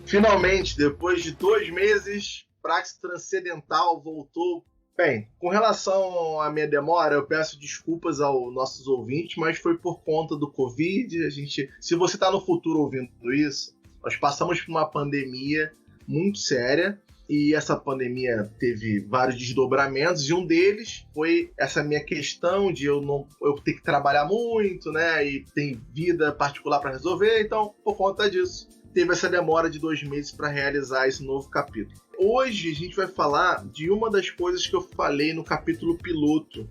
Finalmente, depois de 2 meses, Praxis Transcendental voltou. Bem, com relação à minha demora, eu peço desculpas aos nossos ouvintes, mas foi por conta do Covid. Se você está no futuro ouvindo isso, nós passamos por uma pandemia muito séria e essa pandemia teve vários desdobramentos e um deles foi essa minha questão de eu ter que trabalhar muito, né? E tem vida particular para resolver, então por conta disso teve essa demora de 2 meses para realizar esse novo capítulo. Hoje a gente vai falar de uma das coisas que eu falei no capítulo piloto.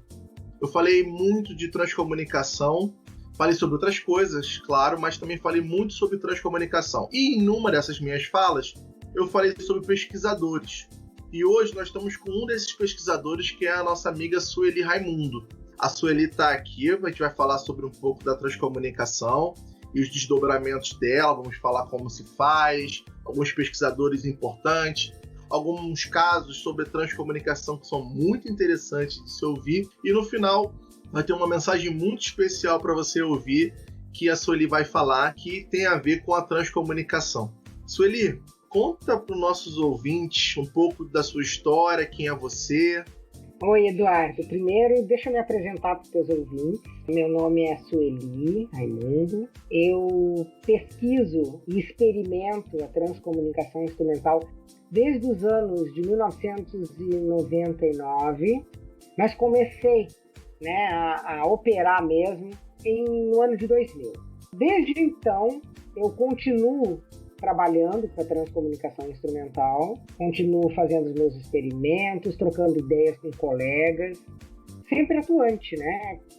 Eu falei muito de transcomunicação, falei sobre outras coisas, claro, mas também falei muito sobre transcomunicação. E em uma dessas minhas falas, eu falei sobre pesquisadores. E hoje nós estamos com um desses pesquisadores, que é a nossa amiga Sueli Raimundo. A Sueli está aqui, a gente vai falar sobre um pouco da transcomunicação e os desdobramentos dela, vamos falar como se faz, alguns pesquisadores importantes, alguns casos sobre transcomunicação que são muito interessantes de se ouvir, e no final vai ter uma mensagem muito especial para você ouvir, que a Sueli vai falar, que tem a ver com a transcomunicação. Sueli, conta para os nossos ouvintes um pouco da sua história, quem é você. Oi, Eduardo. Primeiro, deixa eu me apresentar para os teus ouvintes. Meu nome é Sueli Raimundo. Eu pesquiso e experimento a transcomunicação instrumental desde os anos de 1999, mas comecei, a operar mesmo no ano de 2000. Desde então, eu continuo trabalhando com a transcomunicação instrumental, continuo fazendo os meus experimentos, trocando ideias com colegas, sempre atuante,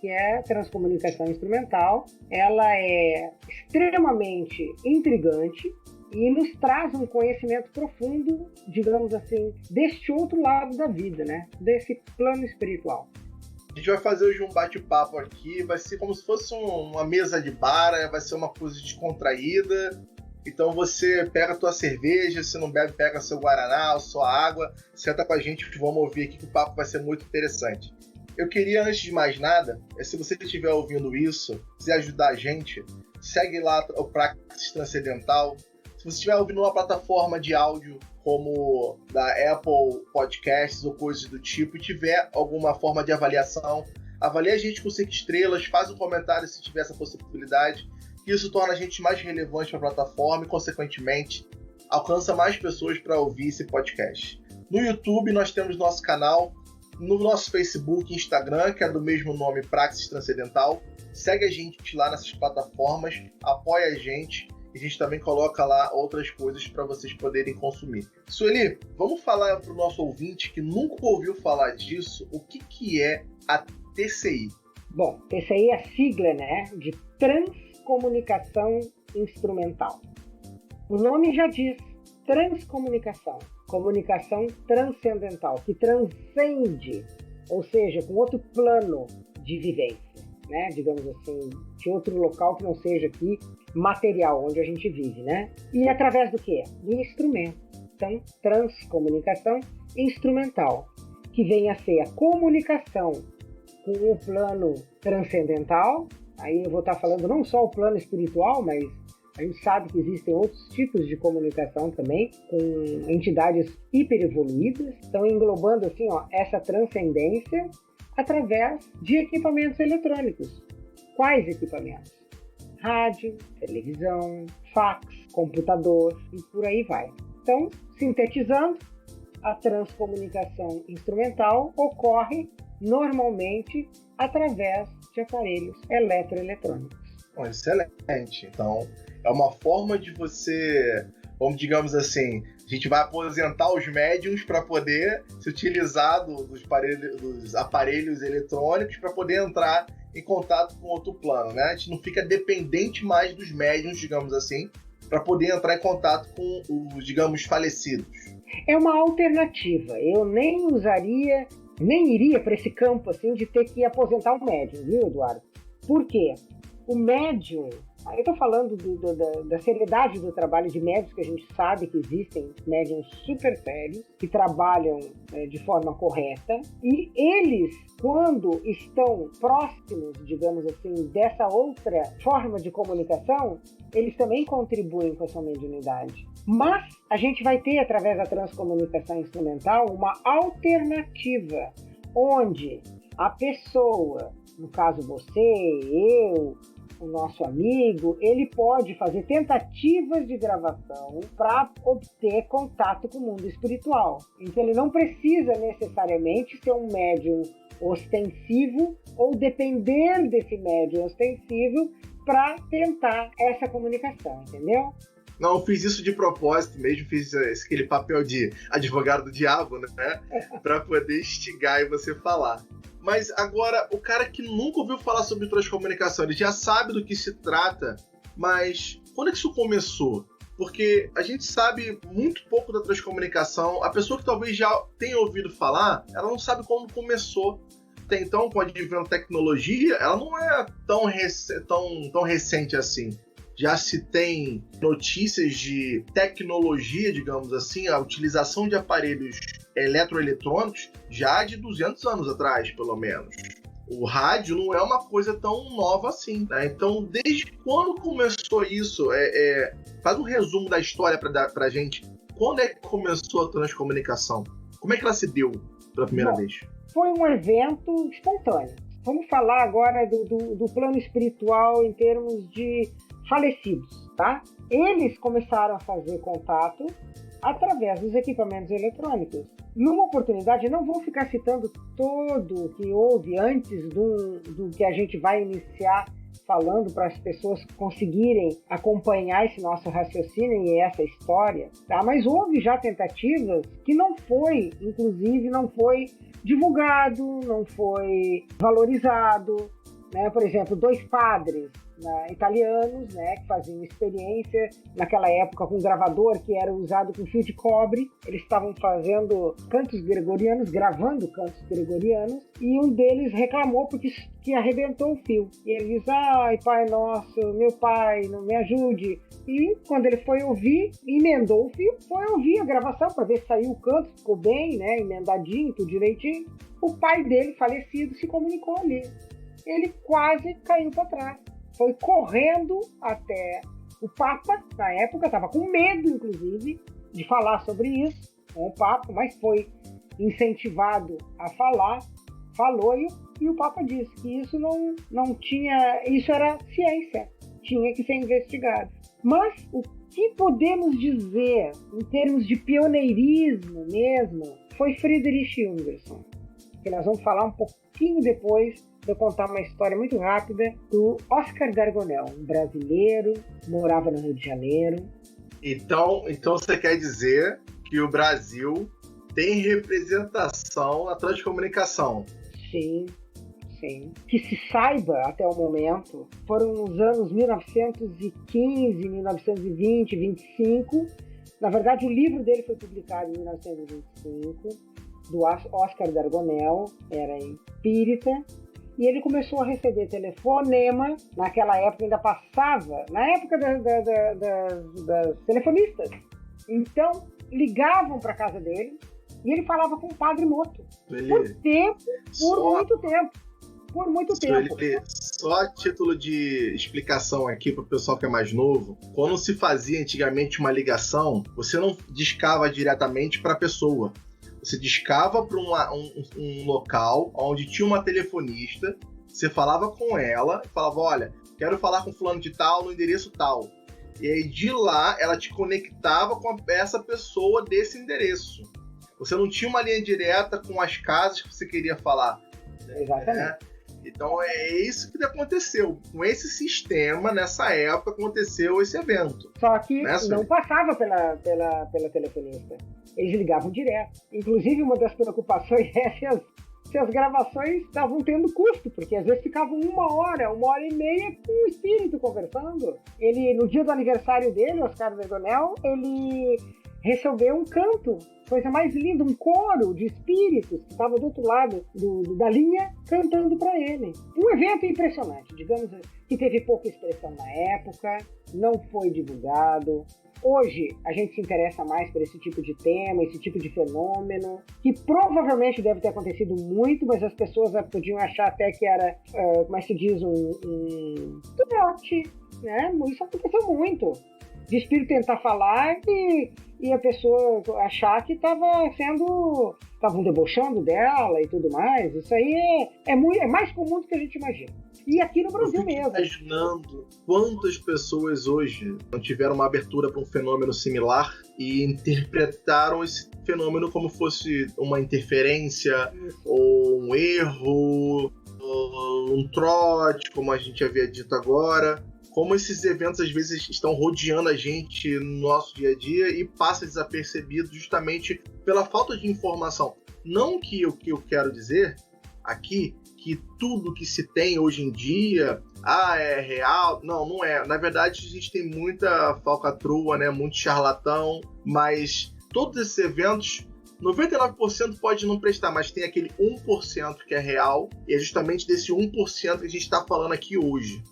que é a transcomunicação instrumental. Ela é extremamente intrigante e nos traz um conhecimento profundo, digamos assim, deste outro lado da vida, desse plano espiritual. A gente vai fazer hoje um bate-papo aqui, vai ser como se fosse uma mesa de bar, vai ser uma coisa descontraída. Então você pega a tua cerveja, se não bebe, pega seu guaraná ou sua água, senta com a gente, vamos ouvir aqui que o papo vai ser muito interessante. Eu queria, antes de mais nada, se você estiver ouvindo isso, quiser ajudar a gente, segue lá o Praxis Transcendental. Se você estiver ouvindo uma plataforma de áudio como da Apple Podcasts ou coisas do tipo e tiver alguma forma de avaliação, avalie a gente com 5 estrelas, faz um comentário se tiver essa possibilidade. Isso torna a gente mais relevante para a plataforma e, consequentemente, alcança mais pessoas para ouvir esse podcast. No YouTube, nós temos nosso canal, no nosso Facebook e Instagram, que é do mesmo nome, Praxis Transcendental. Segue a gente lá nessas plataformas, apoia a gente e a gente também coloca lá outras coisas para vocês poderem consumir. Sueli, vamos falar para o nosso ouvinte que nunca ouviu falar disso, o que é a TCI? Bom, TCI é a sigla, de Transcomunicação Instrumental. O nome já diz, transcomunicação, comunicação transcendental, que transcende, ou seja, com outro plano de vivência, digamos assim, de outro local que não seja aqui material, onde a gente vive, E através do quê? Do instrumento. Então, transcomunicação instrumental, que vem a ser a comunicação com o plano transcendental. Aí eu vou estar falando não só o plano espiritual, mas a gente sabe que existem outros tipos de comunicação também, com entidades hiperevoluídas. Estão englobando assim, essa transcendência através de equipamentos eletrônicos. Quais equipamentos? Rádio, televisão, fax, computador e por aí vai. Então, sintetizando, a transcomunicação instrumental ocorre normalmente através de aparelhos eletroeletrônicos. Excelente. Então, é uma forma de você, digamos assim, a gente vai aposentar os médiums para poder se utilizar dos aparelhos eletrônicos para poder entrar em contato com outro plano, A gente não fica dependente mais dos médiums, digamos assim, para poder entrar em contato com os, digamos, falecidos. É uma alternativa. Eu nem iria para esse campo assim de ter que aposentar o médium, viu, Eduardo? Por quê? O médium, eu estou falando da seriedade do trabalho de médiums, que a gente sabe que existem médiums super sérios, que trabalham de forma correta, e eles, quando estão próximos, digamos assim, dessa outra forma de comunicação, eles também contribuem com a sua mediunidade. Mas a gente vai ter, através da transcomunicação instrumental, uma alternativa, onde a pessoa, no caso você, eu, o nosso amigo, ele pode fazer tentativas de gravação para obter contato com o mundo espiritual. Então ele não precisa necessariamente ser um médium ostensivo ou depender desse médium ostensivo para tentar essa comunicação, entendeu? Não, eu fiz isso de propósito mesmo, fiz aquele papel de advogado do diabo, né? Para poder instigar e você falar. Mas agora, o cara que nunca ouviu falar sobre transcomunicação, ele já sabe do que se trata, mas quando é que isso começou? Porque a gente sabe muito pouco da transcomunicação. A pessoa que talvez já tenha ouvido falar, ela não sabe como começou. Até então, com a advento da tecnologia, ela não é tão recente assim. Já se tem notícias de tecnologia, digamos assim, a utilização de aparelhos eletroeletrônicos já de 200 anos atrás, pelo menos. O rádio não é uma coisa tão nova assim, né? Então, desde quando começou isso? Faz um resumo da história pra gente. Quando é que começou a transcomunicação? Como é que ela se deu pela primeira vez? Foi um evento espontâneo. Vamos falar agora do plano espiritual em termos de falecidos, tá? Eles começaram a fazer contato através dos equipamentos eletrônicos. Numa oportunidade, não vou ficar citando todo o que houve antes do que a gente vai iniciar falando para as pessoas conseguirem acompanhar esse nosso raciocínio e essa história, tá? Mas houve já tentativas que não foi divulgado, não foi valorizado, né? Por exemplo, 2 padres italianos, né, que faziam experiência naquela época com um gravador que era usado com fio de cobre. Eles estavam fazendo cantos gregorianos, gravando cantos gregorianos, e um deles reclamou porque que arrebentou o fio. E ele diz: ai, pai nosso, meu pai, não me ajude. E quando ele foi ouvir, emendou o fio, foi ouvir a gravação para ver se saiu o canto, ficou bem, né, emendadinho, tudo direitinho. O pai dele, falecido, se comunicou ali. Ele quase caiu para trás. Foi correndo até o Papa, na época, estava com medo, inclusive, de falar sobre isso com o Papa, mas foi incentivado a falar, falou, e o Papa disse que isso não tinha, isso era ciência, tinha que ser investigado. Mas o que podemos dizer, em termos de pioneirismo mesmo, foi Friedrich Jungerson, que nós vamos falar um pouquinho depois. Vou contar uma história muito rápida do Oscar Dargonel, um brasileiro, morava no Rio de Janeiro. Então você quer dizer que o Brasil tem representação na transcomunicação? Sim. Que se saiba até o momento, foram nos anos 1915, 1920, 25. Na verdade, o livro dele foi publicado em 1925, do Oscar Dargonel, era espírita. E ele começou a receber telefonema, naquela época ainda passava, na época das telefonistas. Então, ligavam para a casa dele e ele falava com o Padre Moto. Por muito tempo. Só a título de explicação aqui para o pessoal que é mais novo, quando se fazia antigamente uma ligação, você não discava diretamente para a pessoa. Você discava para um local onde tinha uma telefonista, você falava com ela e falava: olha, quero falar com fulano de tal no endereço tal. E aí de lá ela te conectava com essa pessoa desse endereço. Você não tinha uma linha direta com as casas que você queria falar. Exatamente. Né? Então é isso que aconteceu. Com esse sistema, nessa época, aconteceu esse evento. Só que não passava pela telefonista. Eles ligavam direto. Inclusive, uma das preocupações é se as gravações estavam tendo custo, porque às vezes ficavam 1 hora, 1h30 com o espírito conversando. Ele, no dia do aniversário dele, Oscar Dargonel, ele recebeu um canto, coisa mais linda, um coro de espíritos que estava do outro lado da linha cantando para ele. Um evento impressionante, digamos, que teve pouca expressão na época, não foi divulgado. Hoje a gente se interessa mais por esse tipo de tema, esse tipo de fenômeno, que provavelmente deve ter acontecido muito, mas as pessoas podiam achar até que era, como é que se diz, um trote, né? Isso aconteceu muito. de espírito tentar falar e a pessoa achar que estavam debochando dela e tudo mais. Isso aí é mais comum do que a gente imagina. E aqui no Brasil mesmo. Imaginando quantas pessoas hoje não tiveram uma abertura para um fenômeno similar e interpretaram esse fenômeno como fosse uma interferência, ou um erro, ou um trote, como a gente havia dito agora. Como esses eventos às vezes estão rodeando a gente no nosso dia a dia e passa desapercebido justamente pela falta de informação. Não que o que eu quero dizer aqui, que tudo que se tem hoje em dia é real. Não é. Na verdade, a gente tem muita falcatrua, né? Muito charlatão, mas todos esses eventos, 99% pode não prestar, mas tem aquele 1% que é real, e é justamente desse 1% que a gente está falando aqui hoje.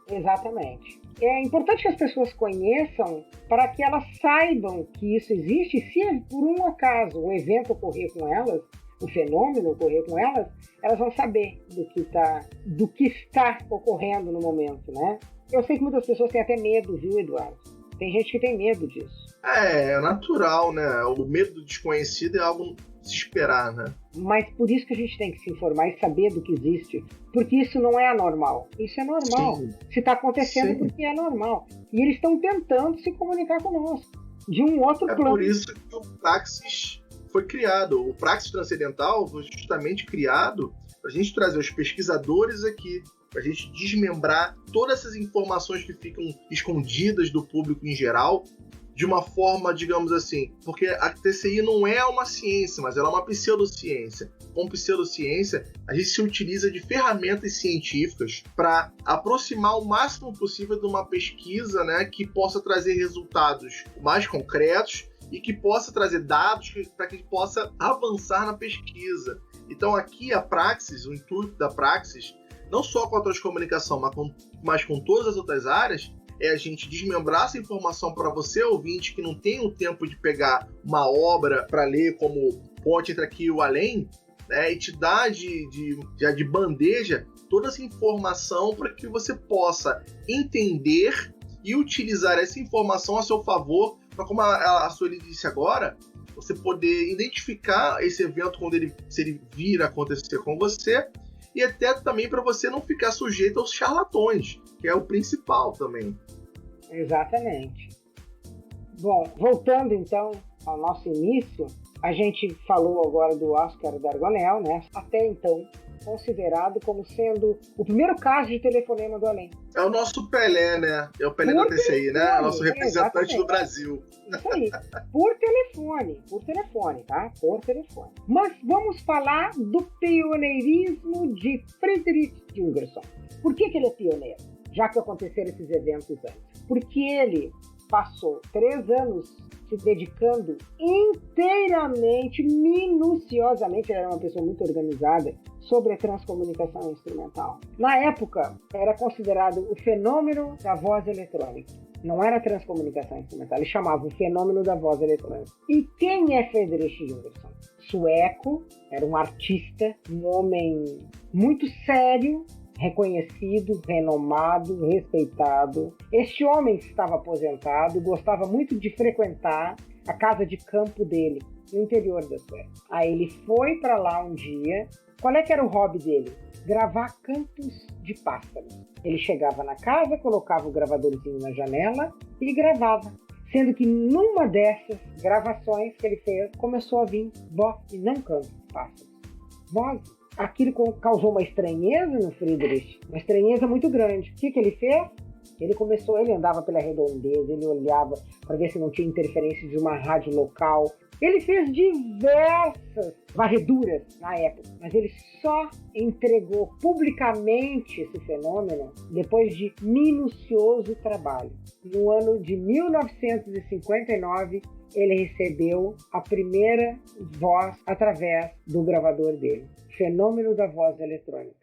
Exatamente. É importante que as pessoas conheçam para que elas saibam que isso existe. Se por um acaso um evento ocorrer com elas, um fenômeno ocorrer com elas, elas vão saber do que está ocorrendo no momento, né? Eu sei que muitas pessoas têm até medo, viu, Eduardo? Tem gente que tem medo disso. É natural, né? O medo do desconhecido é algo de se esperar, né? Mas por isso que a gente tem que se informar e saber do que existe. Porque isso não é anormal. Isso é normal. Sim. Se está acontecendo, sim, porque é normal. E eles estão tentando se comunicar conosco. De um outro plano. É por isso que o Praxis foi criado. O Praxis Transcendental foi justamente criado para a gente trazer os pesquisadores aqui, para a gente desmembrar todas essas informações que ficam escondidas do público em geral, de uma forma, digamos assim, porque a TCI não é uma ciência, mas ela é uma pseudociência. Com pseudociência, a gente se utiliza de ferramentas científicas para aproximar o máximo possível de uma pesquisa, né, que possa trazer resultados mais concretos e que possa trazer dados para que a gente possa avançar na pesquisa. Então aqui a Praxis, o intuito da Praxis, não só com a transcomunicação, mas com todas as outras áreas, é a gente desmembrar essa informação para você, ouvinte, que não tem o tempo de pegar uma obra para ler como ponte entre aqui e o além, né, e te dar de bandeja toda essa informação para que você possa entender e utilizar essa informação a seu favor, para, como a Sueli disse agora, você poder identificar esse evento se ele vir a acontecer com você, e até também para você não ficar sujeito aos charlatões, que é o principal também. Exatamente. Bom, voltando então ao nosso início, a gente falou agora do Oscar Dargonel, né? Até então considerado como sendo o primeiro caso de telefonema do além. É o nosso Pelé, né? É o Pelé da TCI, né? Nosso representante do Brasil. Isso aí. Por telefone, tá? Por telefone. Mas vamos falar do pioneirismo de Friedrich Jungerson. Por que ele é pioneiro? Já que aconteceram esses eventos antes. Porque ele passou 3 anos se dedicando inteiramente, minuciosamente, ele era uma pessoa muito organizada, sobre a transcomunicação instrumental. Na época, era considerado o fenômeno da voz eletrônica. Não era transcomunicação instrumental, ele chamava o fenômeno da voz eletrônica. E quem é Friedrich Jungerson? Sueco, era um artista, um homem muito sério, reconhecido, renomado, respeitado. Este homem estava aposentado, gostava muito de frequentar a casa de campo dele, no interior da Suécia. Aí ele foi para lá um dia. Qual é que era o hobby dele? Gravar cantos de pássaros. Ele chegava na casa, colocava o gravadorzinho na janela e gravava. Sendo que numa dessas gravações que ele fez, começou a vir voz e não cantos de pássaros. Voz. Aquilo causou uma estranheza no Friedrich, uma estranheza muito grande. O que ele fez? Ele andava pela redondeza, ele olhava para ver se não tinha interferência de uma rádio local. Ele fez diversas varreduras na época, mas ele só entregou publicamente esse fenômeno depois de minucioso trabalho. No ano de 1959, ele recebeu a primeira voz através do gravador dele. Fenômeno da voz eletrônica.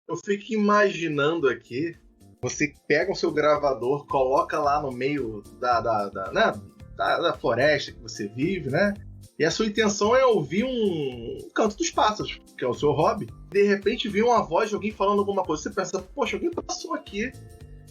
Eu fico imaginando aqui, você pega o seu gravador, coloca lá no meio da floresta que você vive, né? E a sua intenção é ouvir um canto dos pássaros, que é o seu hobby. De repente vem uma voz de alguém falando alguma coisa. Você pensa, poxa, alguém passou aqui.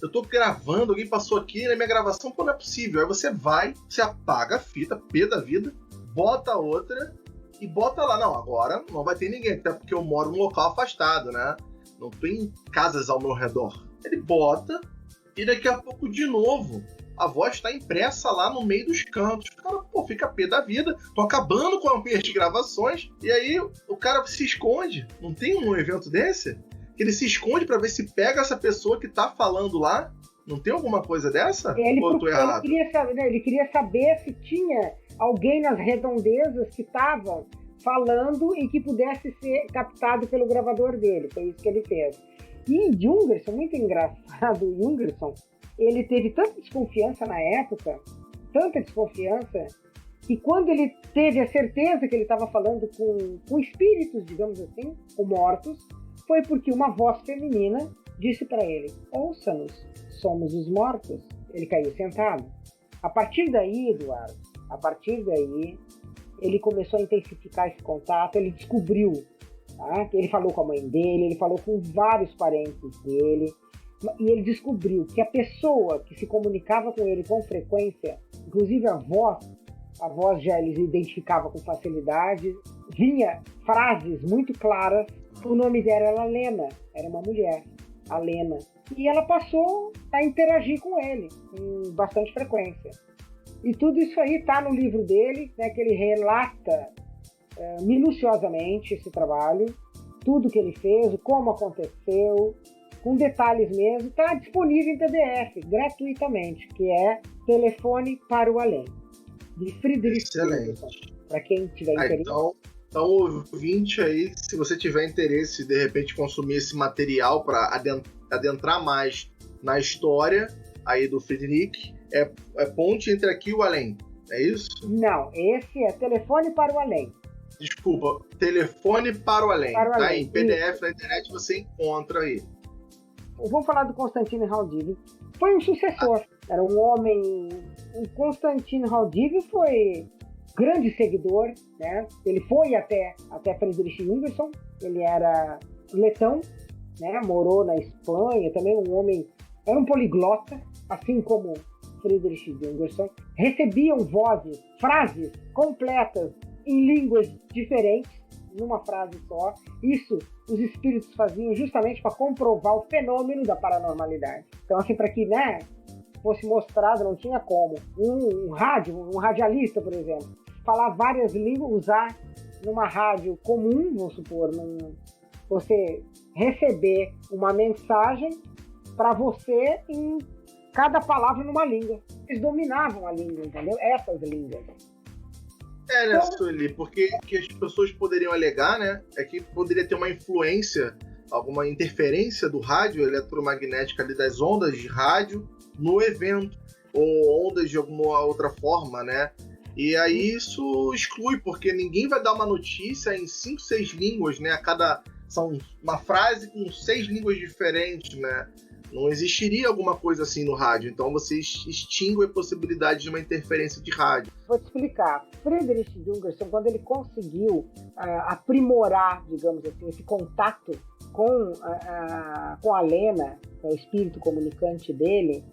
Eu tô gravando, alguém passou aqui na minha gravação, pô, não é possível. Aí você vai, você apaga a fita, pé da vida, bota outra e bota lá. Não, agora não vai ter ninguém, até porque eu moro num local afastado, né? Não tem casas ao meu redor. Ele bota e daqui a pouco de novo a voz está impressa lá no meio dos cantos. O cara, pô, fica pé da vida. Tô acabando com as minhas gravações. E aí o cara se esconde. Não tem um evento desse? Que ele se esconde para ver se pega essa pessoa que tá falando lá. Não tem alguma coisa dessa? Ou eu tô errado? Ele queria saber se tinha alguém nas redondezas que estavam falando e que pudesse ser captado pelo gravador dele. Foi isso que ele fez. E Jungerson, muito engraçado, Jungerson, ele teve tanta desconfiança na época, tanta desconfiança, que quando ele teve a certeza que ele estava falando com espíritos, digamos assim, com mortos, foi porque uma voz feminina disse para ele: ouça-nos, somos os mortos. Ele caiu sentado. A partir daí, Eduardo, ele começou a intensificar esse contato, ele descobriu, tá? Ele falou com a mãe dele, ele falou com vários parentes dele, e ele descobriu que a pessoa que se comunicava com ele com frequência, inclusive a voz já ele identificava com facilidade, vinha frases muito claras. O nome dela era Lena, era uma mulher, a Lena. E ela passou a interagir com ele com bastante frequência. E tudo isso aí está no livro dele, né, que ele relata minuciosamente esse trabalho, tudo que ele fez, como aconteceu, com detalhes mesmo. Está disponível em PDF, gratuitamente, que é Telefone para o Além, de Friedrich Jungerson, para quem tiver interesse. Então, ouvinte aí, se você tiver interesse de repente consumir esse material para adentrar mais na história aí do Friedrich, é ponte entre aqui e o além, é isso? Não, esse é Telefone para o Além. Desculpa, Telefone para o Além. Para o Tá? Além. Em PDF na internet você encontra aí. Vamos falar do Constantino Haldivie. Foi um sucessor, era um homem. O Constantino Haldivie foi grande seguidor, né? Ele foi até Friedrich Jungerson, ele era letão, né? Morou na Espanha, também um homem, era um poliglota, assim como Friedrich Jungerson. Recebiam vozes, frases completas em línguas diferentes, numa frase só. Isso os espíritos faziam justamente para comprovar o fenômeno da paranormalidade. Então, assim, para que, né, fosse mostrado, não tinha como. Um radialista, por exemplo, falar várias línguas, usar numa rádio comum, vamos supor, você receber uma mensagem para você em cada palavra numa língua. Eles dominavam a língua, entendeu? Essas línguas. Né, Sueli? Porque que as pessoas poderiam alegar, né, é que poderia ter uma influência, alguma interferência do rádio eletromagnética ali, das ondas de rádio no evento, ou ondas de alguma outra forma, né? E aí isso exclui, porque ninguém vai dar uma notícia em 5, 6 línguas, né? São uma frase com 6 línguas diferentes, né? Não existiria alguma coisa assim no rádio. Então você extingue a possibilidade de uma interferência de rádio. Vou te explicar. Friedrich Jungerson, quando ele conseguiu aprimorar, digamos assim, esse contato com a Lena, o espírito comunicante dele,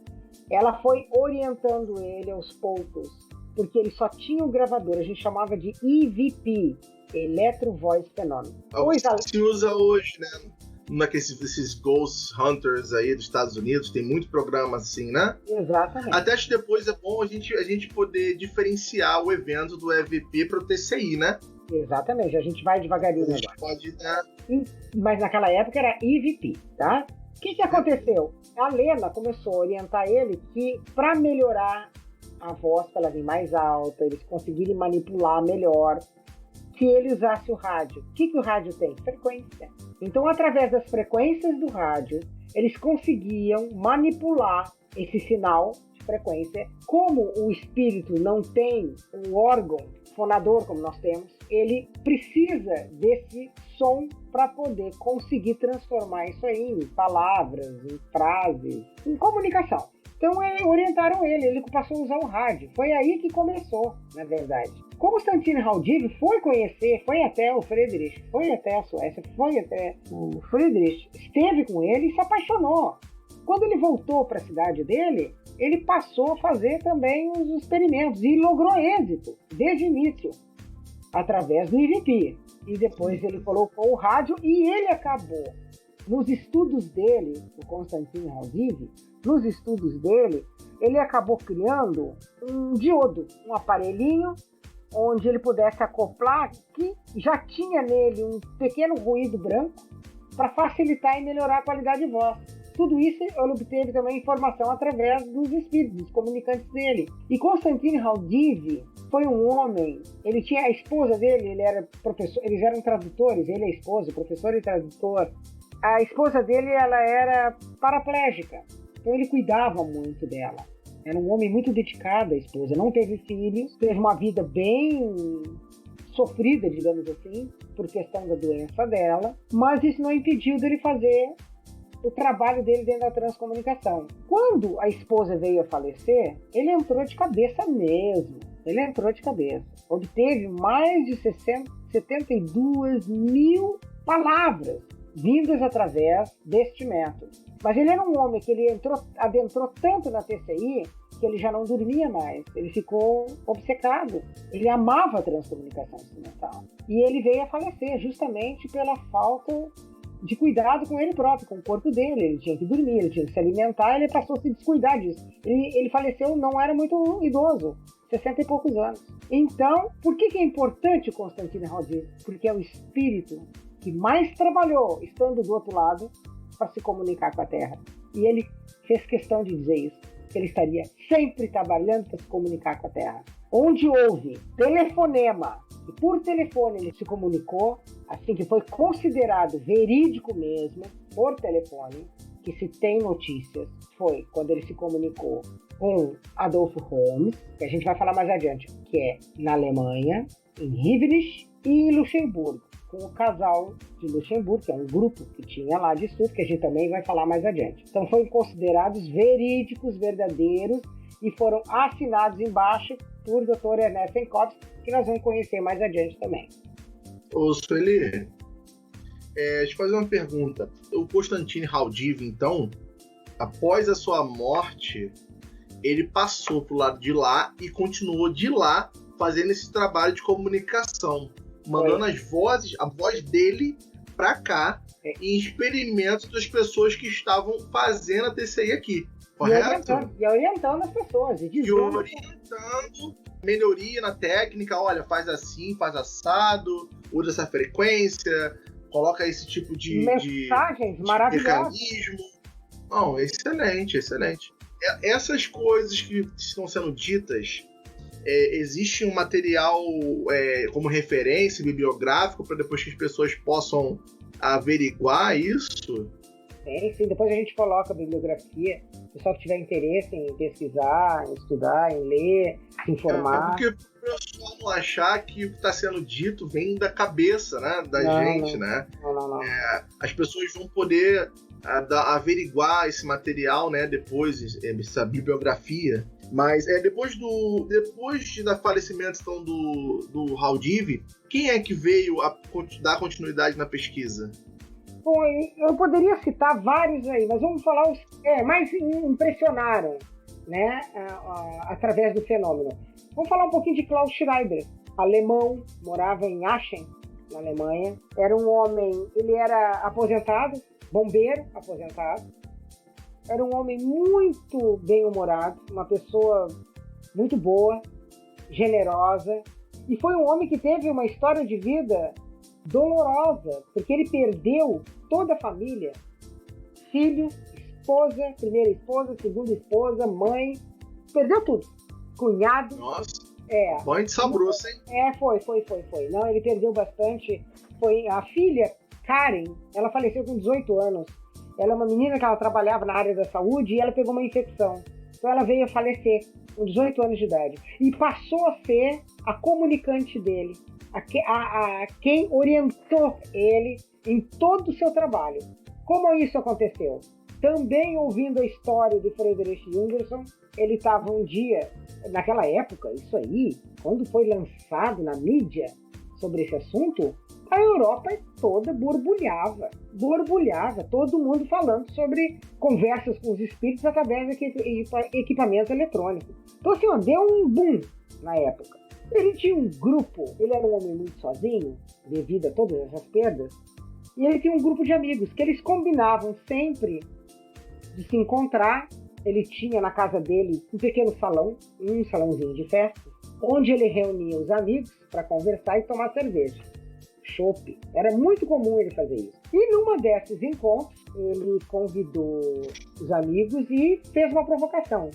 ela foi orientando ele aos poucos, porque ele só tinha um gravador, a gente chamava de EVP, Electro Voice Phenomenon. Se usa hoje, né? Esses Ghost Hunters aí dos Estados Unidos, tem muito programa assim, né? Exatamente. Até acho que depois é bom a gente poder diferenciar o evento do EVP para o TCI, né? Exatamente, a gente vai devagarinho agora. Pode, né? Mas naquela época era EVP, tá? O que aconteceu? A Lena começou a orientar ele que para melhorar a voz, para ela vir mais alta, eles conseguirem manipular melhor, que ele usasse o rádio. O que o rádio tem? Frequência. Então, através das frequências do rádio, eles conseguiam manipular esse sinal de frequência. Como o espírito não tem um órgão fonador como nós temos, ele precisa desse som para poder conseguir transformar isso aí em palavras, em frases, em comunicação. Então orientaram ele passou a usar o rádio. Foi aí que começou, na verdade. Konstantin Haudive foi até o Friedrich, foi até a Suécia, foi até o Friedrich, esteve com ele e se apaixonou. Quando ele voltou para a cidade dele, ele passou a fazer também os experimentos e logrou êxito desde o início, através do EVP. E depois ele colocou o rádio e ele acabou, nos estudos dele, o Konstantin Haudive, nos estudos dele, ele acabou criando um diodo, um aparelhinho onde ele pudesse acoplar, que já tinha nele um pequeno ruído branco para facilitar e melhorar a qualidade de voz. Tudo isso ele obteve também informação através dos espíritos, dos comunicantes dele. E Konstantin Haudive foi um homem, ele tinha a esposa dele, ele era professor, eles eram tradutores, ele e a esposa, professor e tradutor. A esposa dele, ela era paraplégica, então ele cuidava muito dela. Era um homem muito dedicado à esposa, não teve filhos, teve uma vida bem sofrida, digamos assim, por questão da doença dela, mas isso não impediu dele fazer o trabalho dele dentro da transcomunicação. Quando a esposa veio a falecer, ele entrou de cabeça mesmo, obteve mais de 72 mil palavras vindas através deste método. Mas ele era um homem que ele adentrou tanto na TCI que ele já não dormia mais. Ele ficou obcecado. Ele amava a transcomunicação instrumental. E ele veio a falecer justamente pela falta de cuidado com ele próprio, com o corpo dele. Ele tinha que dormir, ele tinha que se alimentar, ele passou a se descuidar disso. Ele faleceu, não era muito idoso, 60 e poucos anos. Então, por que é importante o Konstantin Haudive? Porque é o espírito que mais trabalhou, estando do outro lado, para se comunicar com a Terra. E ele fez questão de dizer isso, que ele estaria sempre trabalhando para se comunicar com a Terra. Onde houve telefonema, e por telefone ele se comunicou, assim que foi considerado verídico mesmo, por telefone, que se tem notícias, foi quando ele se comunicou com Adolfo Holmes, que a gente vai falar mais adiante, que é na Alemanha, em Rivnich e em Luxemburgo, com o casal de Luxemburgo, que é um grupo que tinha lá de estudo, que a gente também vai falar mais adiante. Então foram considerados verídicos, verdadeiros, e foram assinados embaixo por Dr. Ernesto Enkowski, que nós vamos conhecer mais adiante também. Ô, Sueli, deixa eu fazer uma pergunta. O Konstantin Haudive, então, após a sua morte, ele passou pro lado de lá e continuou de lá fazendo esse trabalho de comunicação, mandando a voz dele para cá em experimentos das pessoas que estavam fazendo a TCI aqui, correto? E orientando as pessoas. E orientando melhoria na técnica, olha, faz assim, faz assado, usa essa frequência, coloca esse tipo de mensagens maravilhosas. Mecanismo. Não, excelente. Essas coisas que estão sendo ditas, existe um material como referência bibliográfico para depois que as pessoas possam averiguar isso? Sim, depois a gente coloca a bibliografia. O pessoal que tiver interesse em pesquisar, em estudar, em ler, se informar. Porque o pessoal não achar que o que está sendo dito vem da cabeça, né, gente, né? Não. As pessoas vão poder averiguar esse material, né, depois, essa bibliografia. Mas depois da falecimento então, do Haudive, quem é que veio a dar continuidade na pesquisa? Bom, eu poderia citar vários aí, mas vamos falar os que mais impressionaram, né, através do fenômeno. Vamos falar um pouquinho de Klaus Schreiber, alemão, morava em Aachen, na Alemanha. Era um homem, ele era aposentado, bombeiro aposentado. Era um homem muito bem-humorado, uma pessoa muito boa, generosa. E foi um homem que teve uma história de vida dolorosa, porque ele perdeu toda a família. Filho, esposa, primeira esposa, segunda esposa, mãe. Perdeu tudo. Cunhado. Nossa, mãe de sabroso, hein? Foi. Não, ele perdeu bastante. Foi a filha, Karen, ela faleceu com 18 anos. Ela é uma menina que ela trabalhava na área da saúde e ela pegou uma infecção. Então ela veio a falecer com 18 anos de idade. E passou a ser a comunicante dele, a quem orientou ele em todo o seu trabalho. Como isso aconteceu? também ouvindo a história de Friedrich Jungerson, ele estava um dia, naquela época, isso aí, quando foi lançado na mídia sobre esse assunto, a Europa toda borbulhava, todo mundo falando sobre conversas com os espíritos através de equipamentos eletrônicos. Então, assim, ó, deu um boom na época. Ele tinha um grupo, ele era um homem muito sozinho, devido a todas essas perdas, e ele tinha um grupo de amigos que eles combinavam sempre de se encontrar. Ele tinha na casa dele um pequeno salão, um salãozinho de festa, onde ele reunia os amigos para conversar e tomar cerveja, chopp. Era muito comum ele fazer isso. E numa desses encontros, ele convidou os amigos e fez uma provocação.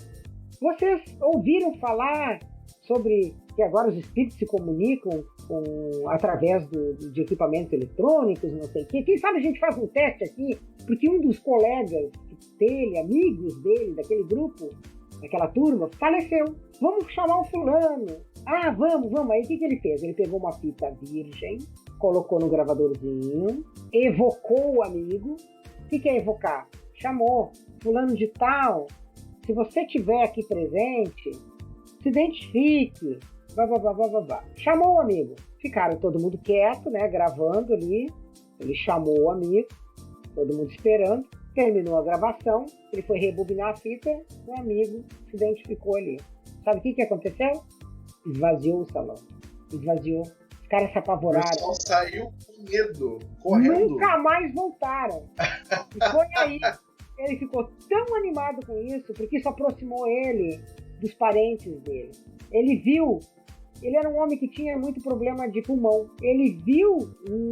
Vocês ouviram falar sobre que agora os espíritos se comunicam através de equipamentos eletrônicos, não sei o quê? Quem sabe a gente faz um teste aqui, porque um dos colegas dele, amigos dele, daquele grupo, daquela turma, faleceu. Vamos chamar o fulano. Ah, vamos. Aí o que ele fez? Ele pegou uma fita virgem, colocou no gravadorzinho, evocou o amigo. O que é evocar? Chamou fulano de tal. Se você estiver aqui presente, se identifique. Chamou o amigo. Ficaram todo mundo quieto, né, gravando ali. Ele chamou o amigo, todo mundo esperando. Terminou a gravação, ele foi rebobinar a fita, o amigo se identificou ali. Sabe o que aconteceu? Esvaziou o salão. Esvaziou. Os caras se apavoraram. O pessoal saiu com medo, correndo. Nunca mais voltaram. E foi aí. Ele ficou tão animado com isso, porque isso aproximou ele dos parentes dele. Ele era um homem que tinha muito problema de pulmão. Ele viu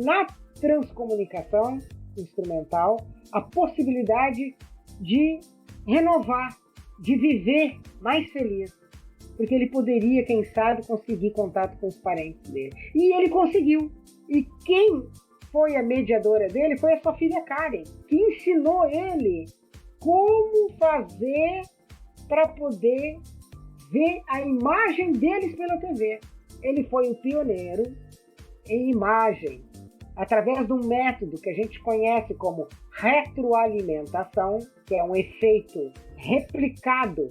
na transcomunicação instrumental a possibilidade de renovar, de viver mais feliz, porque ele poderia, quem sabe, conseguir contato com os parentes dele. E ele conseguiu. E quem foi a mediadora dele foi a sua filha Karen, que ensinou ele como fazer para poder ver a imagem deles pela TV. Ele foi o pioneiro em imagem, através de um método que a gente conhece como retroalimentação, que é um efeito replicado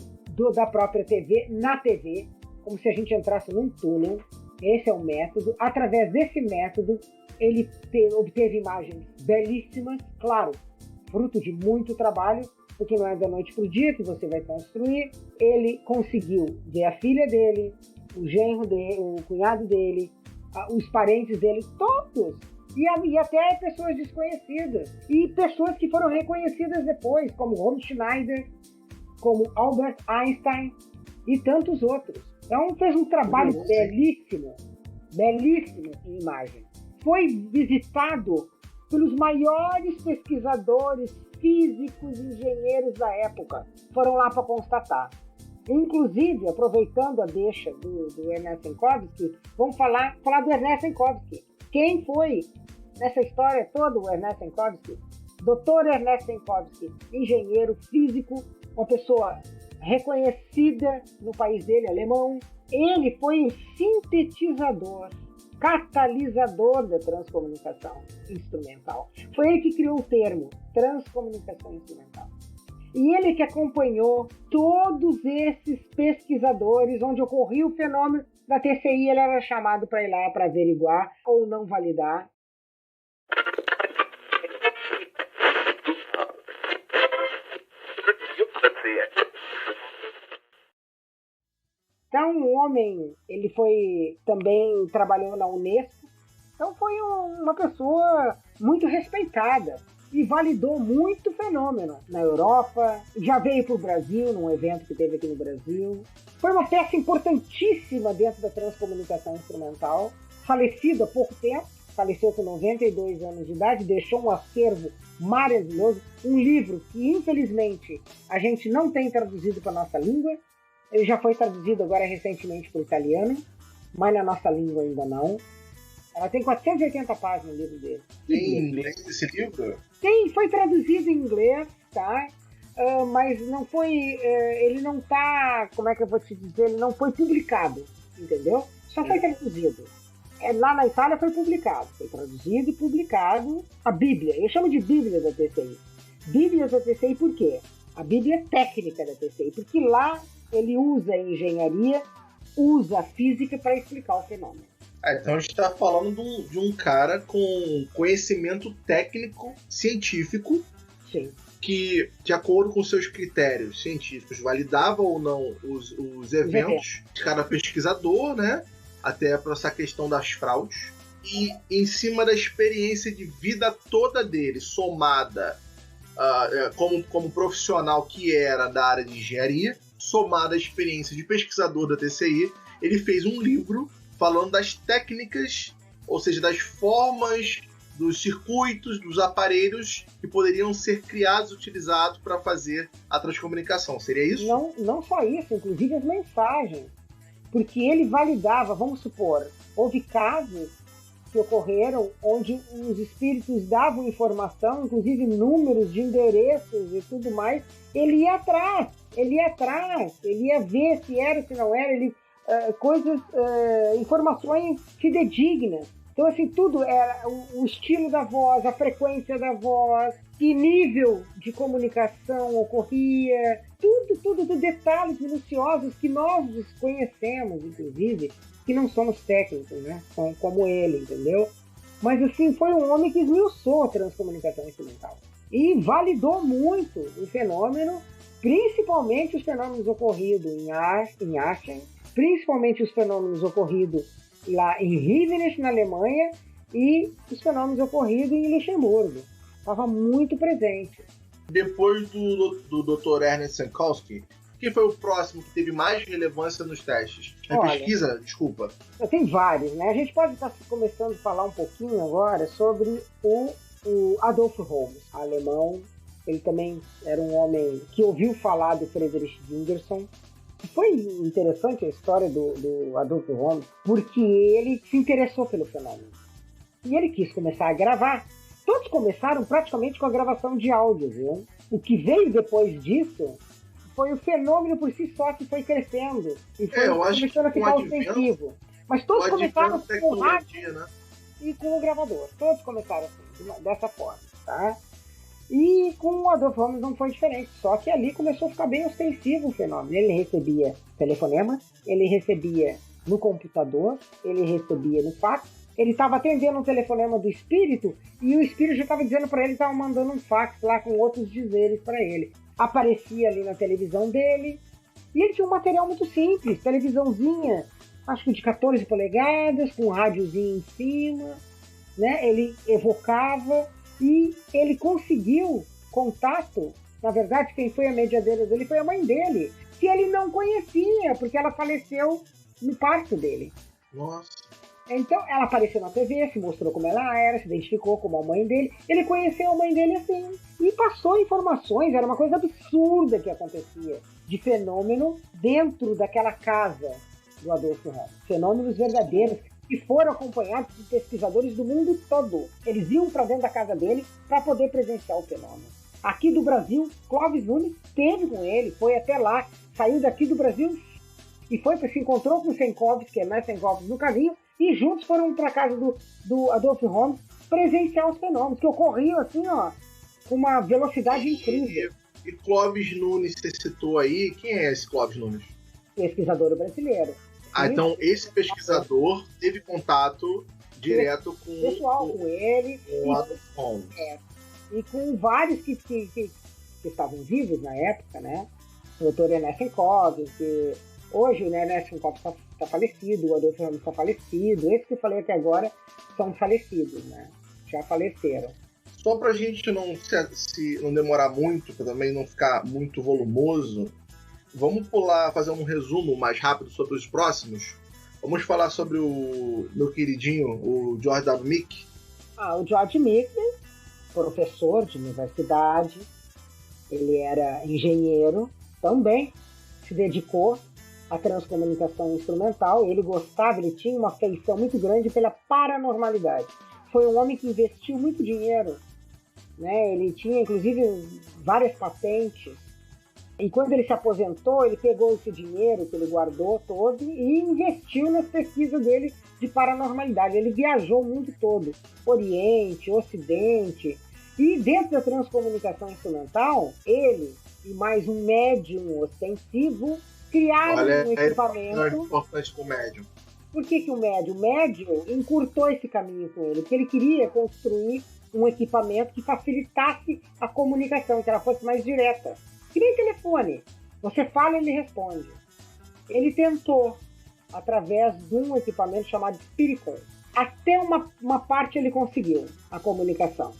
da própria TV na TV, como se a gente entrasse num túnel. Esse é o método. Através desse método, ele obteve imagens belíssimas, claro, fruto de muito trabalho, porque não é da noite para o dia que você vai construir. Ele conseguiu ver a filha dele, o genro dele, o cunhado dele, os parentes dele, todos. E até pessoas desconhecidas. E pessoas que foram reconhecidas depois, como Romy Schneider, como Albert Einstein e tantos outros. Então fez um trabalho belíssimo em imagem. Foi visitado pelos maiores pesquisadores físicos e engenheiros da época. Foram lá para constatar. Inclusive, aproveitando a deixa do Ernest Minkowski, vamos falar do Ernest Minkowski. Quem foi nessa história toda o Ernest Minkowski? Dr. Ernest Minkowski, engenheiro físico, uma pessoa reconhecida no país dele, alemão. Ele foi o sintetizador, catalisador da transcomunicação instrumental. Foi ele que criou o termo transcomunicação instrumental. E ele que acompanhou todos esses pesquisadores onde ocorria o fenômeno da TCI. Ele era chamado para ir lá para averiguar ou não validar. Então, o homem, ele também trabalhou na Unesco. Então, foi uma pessoa muito respeitada e validou muito fenômeno na Europa. Já veio para o Brasil, num evento que teve aqui no Brasil. Foi uma peça importantíssima dentro da transcomunicação instrumental. Falecido há pouco tempo, faleceu com 92 anos de idade, deixou um acervo maravilhoso, um livro que, infelizmente, a gente não tem traduzido para a nossa língua. Ele já foi traduzido agora recentemente para o italiano, mas na nossa língua ainda não. Ela tem 480 páginas, o livro dele. Tem em inglês esse livro? Tem, foi traduzido em inglês, tá? Mas não foi... ele não tá... Como é que eu vou te dizer? Ele não foi publicado, entendeu? Só foi traduzido. Lá na Itália foi publicado. Foi traduzido e publicado a Bíblia. Eu chamo de Bíblia da TCI. Bíblias da TCI por quê? A Bíblia técnica da TCI, porque lá ele usa a engenharia, usa a física para explicar o fenômeno. Então a gente está falando de um cara com conhecimento técnico, científico, Sim. que, de acordo com seus critérios científicos, validava ou não os eventos de cada pesquisador, né? Até para essa questão das fraudes. E em cima da experiência de vida toda dele, somada como profissional que era da área de engenharia, somada à experiência de pesquisador da TCI, ele fez um livro falando das técnicas, ou seja, das formas, dos circuitos, dos aparelhos que poderiam ser criados, utilizados para fazer a transcomunicação. Seria isso? Não só isso, inclusive as mensagens. Porque ele validava, vamos supor, houve casos que ocorreram onde os espíritos davam informação, inclusive números de endereços e tudo mais. Ele ia atrás, ele ia ver se era, se não era, informações fidedignas. Então, assim, tudo era o estilo da voz, a frequência da voz, que nível de comunicação ocorria, tudo, detalhes minuciosos que nós desconhecemos, inclusive, que não somos técnicos, né? Como ele, entendeu? Mas, assim, foi um homem que esmiuçou a transcomunicação instrumental e validou muito o fenômeno, principalmente os fenômenos ocorridos em Aachen, principalmente os fenômenos ocorridos lá em Rivnitz, na Alemanha, e os fenômenos ocorridos em Luxemburgo. Estava muito presente. Depois do Dr. Ernest Sankowski, quem foi o próximo que teve mais relevância nos testes? Pesquisa, desculpa. Tem vários, né? A gente pode estar começando a falar um pouquinho agora sobre o Adolf Holmes, alemão. Ele também era um homem que ouviu falar do Friedrich Gingerson. Foi interessante a história do Adolf Holmes, porque ele se interessou pelo fenômeno. E ele quis começar a gravar. Todos começaram praticamente com a gravação de áudio, viu? O que veio depois disso foi o fenômeno por si só que foi crescendo. E foi começando a ficar ostensivo. Mas todos começaram com o rádio, né? E com o gravador. Todos começaram assim, dessa forma, tá? E com o Adolf Holmes não foi diferente, só que ali começou a ficar bem ostensivo o fenômeno. Ele recebia telefonema, ele recebia no computador, ele recebia no fax, ele estava atendendo um telefonema do espírito e o espírito já estava dizendo para ele, estava mandando um fax lá com outros dizeres para ele. Aparecia ali na televisão dele e ele tinha um material muito simples, televisãozinha, acho que de 14 polegadas, com um rádiozinho em cima, né? Ele evocava. E ele conseguiu contato, na verdade quem foi a mediadeira dele foi a mãe dele, que ele não conhecia, porque ela faleceu no parto dele. Nossa. Então ela apareceu na TV, se mostrou como ela era, se identificou como a mãe dele, ele conheceu a mãe dele assim, e passou informações, era uma coisa absurda que acontecia, de fenômeno dentro daquela casa do Adolf Holmes, fenômenos verdadeiros, que foram acompanhados de pesquisadores do mundo todo. Eles iam para dentro da casa dele para poder presenciar o fenômeno. Aqui do Brasil, Clóvis Nunes esteve com ele, foi até lá, saiu daqui do Brasil e se encontrou com o Sankovski, no caminho, e juntos foram para a casa do Adolf Holmes presenciar os fenômenos, que ocorriam assim, ó, com uma velocidade incrível. E Clóvis Nunes, você citou aí, quem é esse Clóvis Nunes? Pesquisador brasileiro. Então esse pesquisador teve contato direto com pessoal, com ele, com o Adolf Holmes. E com vários que estavam vivos na época, né? O Dr. Ernest Sankowski, que hoje o Ernest Sankowski está falecido, o Adolf Holmes está falecido, esses que eu falei até agora são falecidos, né? Já faleceram. Só para a gente não demorar muito, para também não ficar muito volumoso, vamos pular, fazer um resumo mais rápido sobre os próximos. Vamos falar sobre o meu queridinho, o George W. Meek. O George Meek, professor de universidade, ele era engenheiro, também se dedicou à transcomunicação instrumental. Ele gostava, ele tinha uma afeição muito grande pela paranormalidade. Foi um homem que investiu muito dinheiro, né? Ele tinha, inclusive, várias patentes. E quando ele se aposentou, ele pegou esse dinheiro que ele guardou todo e investiu nas pesquisas dele de paranormalidade. Ele viajou o mundo todo, Oriente, Ocidente, E dentro da transcomunicação instrumental, ele e mais um médium ostensivo criaram um equipamento. É importante para o médium. Por que o médium? O médium encurtou esse caminho com ele, porque ele queria construir um equipamento que facilitasse a comunicação, que ela fosse mais direta. Que nem telefone. Você fala e ele responde. Ele tentou, através de um equipamento chamado Spiricon. Até uma parte ele conseguiu a comunicação.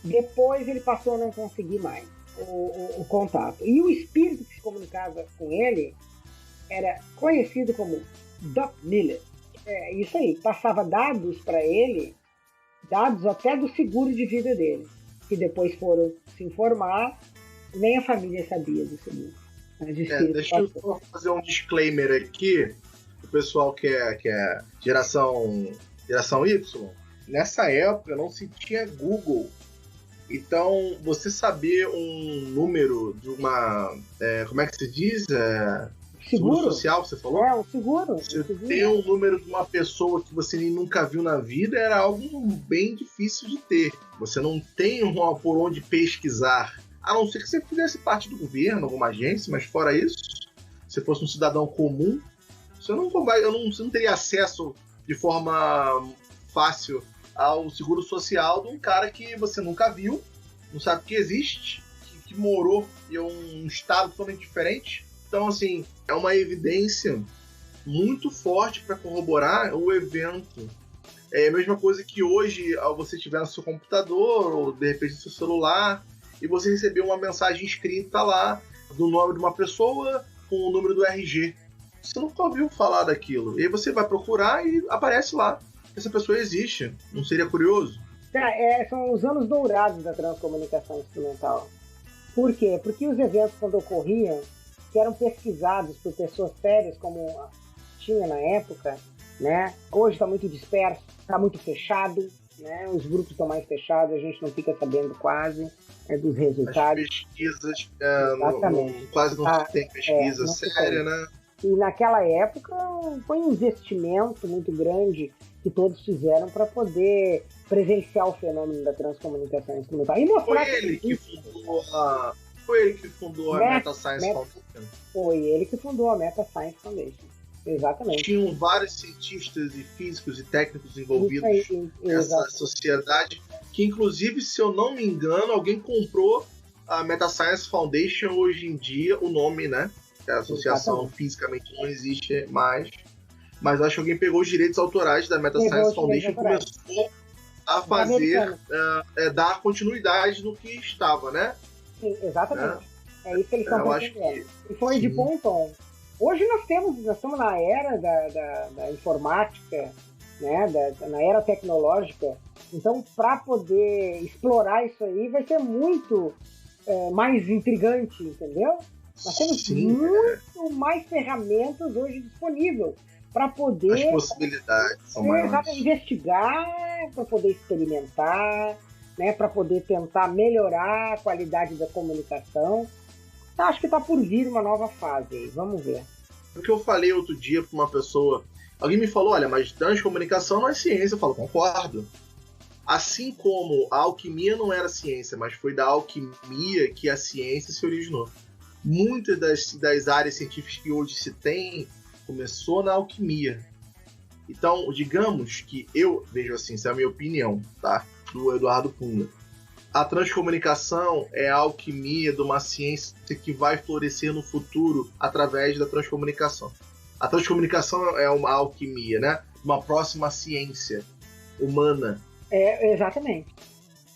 Depois ele passou a não conseguir mais o contato. E o espírito que se comunicava com ele era conhecido como Doc Miller. É isso aí, passava dados para ele, dados até do seguro de vida dele, que depois foram se informar, nem a família sabia do seguro. Deixa eu só fazer um disclaimer aqui, o pessoal que é geração Y, nessa época não se tinha Google, então você saber um número de uma, como é que se diz? Seguro social, você falou? O seguro. Você ter um número de uma pessoa que você nunca viu na vida era algo bem difícil de ter. Você não tem por onde pesquisar. A não ser que você fizesse parte do governo, alguma agência, mas fora isso, se fosse um cidadão comum, você não teria acesso de forma fácil ao seguro social de um cara que você nunca viu, não sabe que existe, que morou em um estado totalmente diferente. Então, assim, é uma evidência muito forte para corroborar o evento. É a mesma coisa que hoje, ao você estiver no seu computador ou, de repente, no seu celular, e você receber uma mensagem escrita lá do nome de uma pessoa com o número do RG. Você nunca ouviu falar daquilo. E aí você vai procurar e aparece lá. Essa pessoa existe. Não seria curioso? São os anos dourados da transcomunicação instrumental. Por quê? Porque os eventos, quando ocorriam, que eram pesquisados por pessoas sérias, como tinha na época, né? Hoje está muito disperso, está muito fechado, né? Os grupos estão mais fechados, a gente não fica sabendo quase dos resultados. As pesquisas, quase não tem pesquisa séria, né? E naquela época foi um investimento muito grande que todos fizeram para poder presenciar o fenômeno da transcomunicação instrumental. E mostrar Foi ele que fundou a Meta Science Foundation? Foi ele que fundou a Meta Science Foundation. Exatamente. Tinham vários cientistas e físicos e técnicos envolvidos nessa sociedade, que inclusive, se eu não me engano, alguém comprou a Meta Science Foundation hoje em dia, o nome, né? A associação fisicamente não existe mais, mas acho que alguém pegou os direitos autorais da Meta Science Foundation e começou a fazer, dar continuidade no que estava, né? Sim, exatamente. É isso que eles estão fazendo. E foi de ponto. Hoje nós estamos na era da informática, né? Na era tecnológica. Então, para poder explorar isso aí, vai ser muito mais intrigante, entendeu? Nós temos muito mais ferramentas hoje disponíveis para poder... As possibilidades são maiores. Investigar, para poder experimentar, né, para poder tentar melhorar a qualidade da comunicação. Então, acho que está por vir uma nova fase aí, vamos ver. O que eu falei outro dia para uma pessoa, alguém me falou, olha, mas transcomunicação não é ciência. Eu falo, concordo. Assim como a alquimia não era ciência, mas foi da alquimia que a ciência se originou. Muitas das áreas científicas que hoje se tem começou na alquimia. Então, digamos que eu vejo assim, essa é a minha opinião, tá? Do Eduardo Punda. A transcomunicação é a alquimia de uma ciência que vai florescer no futuro através da transcomunicação. A transcomunicação é uma alquimia, né? Uma próxima ciência humana. Exatamente.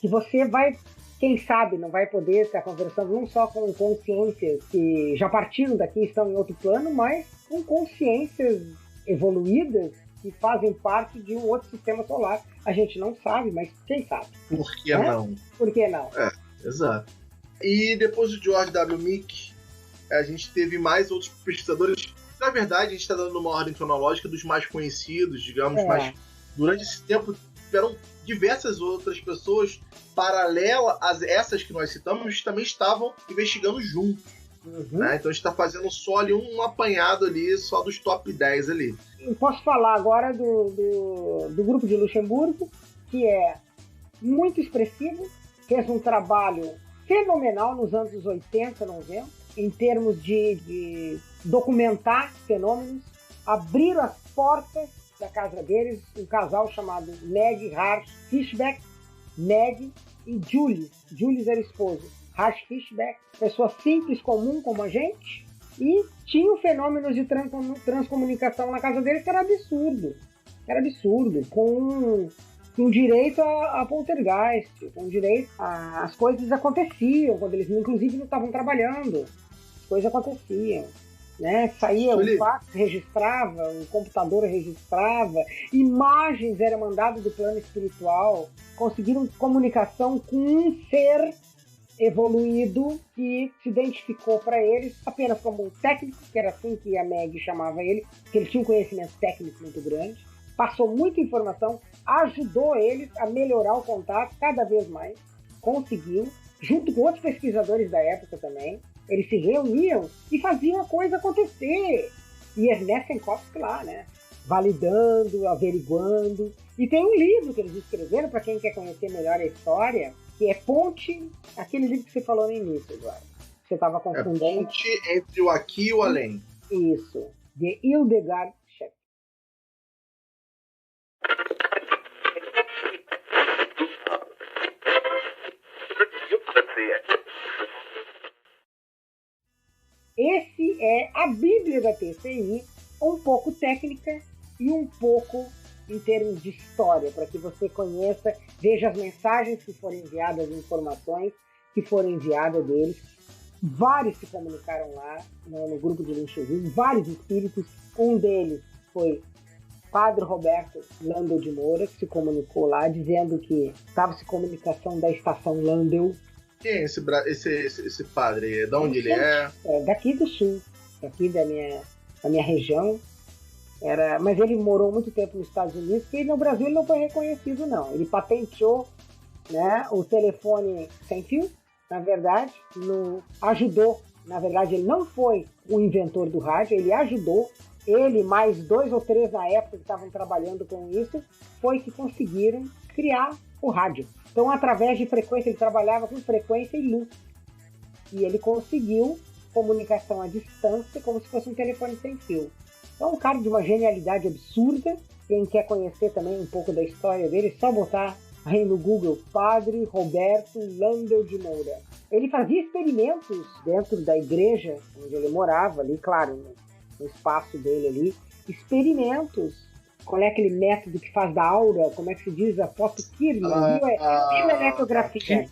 Que você vai, quem sabe, não vai poder estar conversando não só com consciências que já partiram daqui, estão em outro plano, mas com consciências evoluídas que fazem parte de um outro sistema solar. A gente não sabe, mas quem sabe? Por que não? Por que não? Exato. E depois do George W. Meek, a gente teve mais outros pesquisadores. Na verdade, a gente está dando uma ordem cronológica dos mais conhecidos, digamos, mas durante esse tempo tiveram diversas outras pessoas paralelas a essas que nós citamos, também estavam investigando juntos. Né? Então a gente está fazendo só ali um apanhado ali, só dos top 10 ali. Eu posso falar agora do grupo de Luxemburgo, que é muito expressivo, fez um trabalho fenomenal nos anos 80, 90, em termos de documentar fenômenos. Abriram as portas da casa deles, um casal chamado Meg Harsh Fishback, Meg e Julius. Julius era esposo. Harsh Fishback, pessoa simples, comum como a gente, e tinham fenômenos de transcomunicação na casa deles que era absurdo. Era absurdo, com direito a poltergeist, com direito as coisas aconteciam, quando eles inclusive não estavam trabalhando, as coisas aconteciam. Né? Saía o fax, registrava, o computador registrava, imagens eram mandadas do plano espiritual, conseguiram comunicação com um ser evoluído que se identificou para eles apenas como um técnico, que era assim que a Meg chamava ele, que ele tinha um conhecimento técnico muito grande, passou muita informação, ajudou eles a melhorar o contato cada vez mais, conseguiu, junto com outros pesquisadores da época também. Eles se reuniam e faziam a coisa acontecer. E Ernesto lá, né? Validando, averiguando. E tem um livro que eles escreveram, para quem quer conhecer melhor a história, que é Ponte, aquele livro que você falou no início, Eduardo. Você estava confundindo. É Ponte entre o aqui e o além. Isso. De Hildegard Schaff. Esse é a Bíblia da TCI, um pouco técnica e um pouco em termos de história, para que você conheça, veja as mensagens que foram enviadas, as informações que foram enviadas deles. Vários se comunicaram lá no grupo de Luxemburgo, vários espíritos. Um deles foi Padre Roberto Landel de Moura, que se comunicou lá, dizendo que estava-se comunicação da estação Landel. Quem é esse padre? De onde ele é? Daqui do sul, daqui da minha região. Mas ele morou muito tempo nos Estados Unidos, porque no Brasil ele não foi reconhecido, não. Ele patenteou, né, o telefone sem fio, na verdade, ajudou. Na verdade, ele não foi o inventor do rádio, ele ajudou. Ele, mais 2 ou 3 na época que estavam trabalhando com isso, foi que conseguiram criar o rádio. Então, através de frequência, ele trabalhava com frequência e luz. E ele conseguiu comunicação à distância, como se fosse um telefone sem fio. Então, um cara de uma genialidade absurda. Quem quer conhecer também um pouco da história dele, é só botar aí no Google, Padre Roberto Landel de Moura. Ele fazia experimentos dentro da igreja onde ele morava, ali, claro, no espaço dele ali. Experimentos. Qual é aquele método que faz da aura? Como é que se diz? A fotoquímica? Bioeletrografia.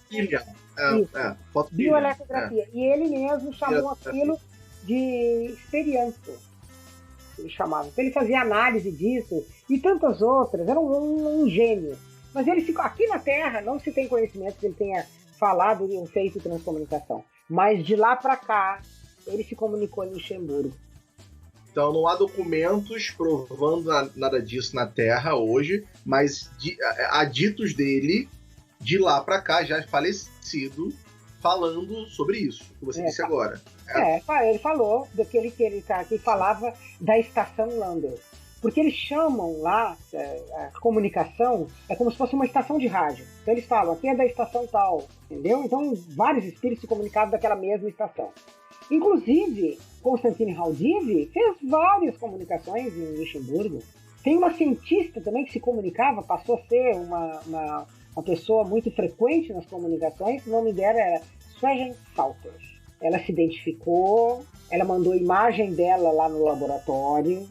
Bioeletrografia. E ele mesmo chamou aquilo de experimento. Ele chamava. Então ele fazia análise disso e tantas outras. Era um gênio. Mas ele ficou aqui na Terra, não se tem conhecimento que ele tenha falado ou feito transcomunicação. Mas de lá para cá, ele se comunicou em Luxemburgo. Então não há documentos provando nada disso na Terra hoje, mas há ditos dele, de lá para cá, já falecido, falando sobre isso, que você disse agora. Ele falou daquele que falava da estação Landel. Porque eles chamam lá, a comunicação é como se fosse uma estação de rádio. Então eles falam, aqui é da estação tal, entendeu? Então vários espíritos se comunicavam daquela mesma estação. Inclusive, Konstantin Haudive fez várias comunicações em Luxemburgo. Tem uma cientista também que se comunicava, passou a ser uma pessoa muito frequente nas comunicações. O nome dela era Susan Salter. Ela se identificou, ela mandou a imagem dela lá no laboratório.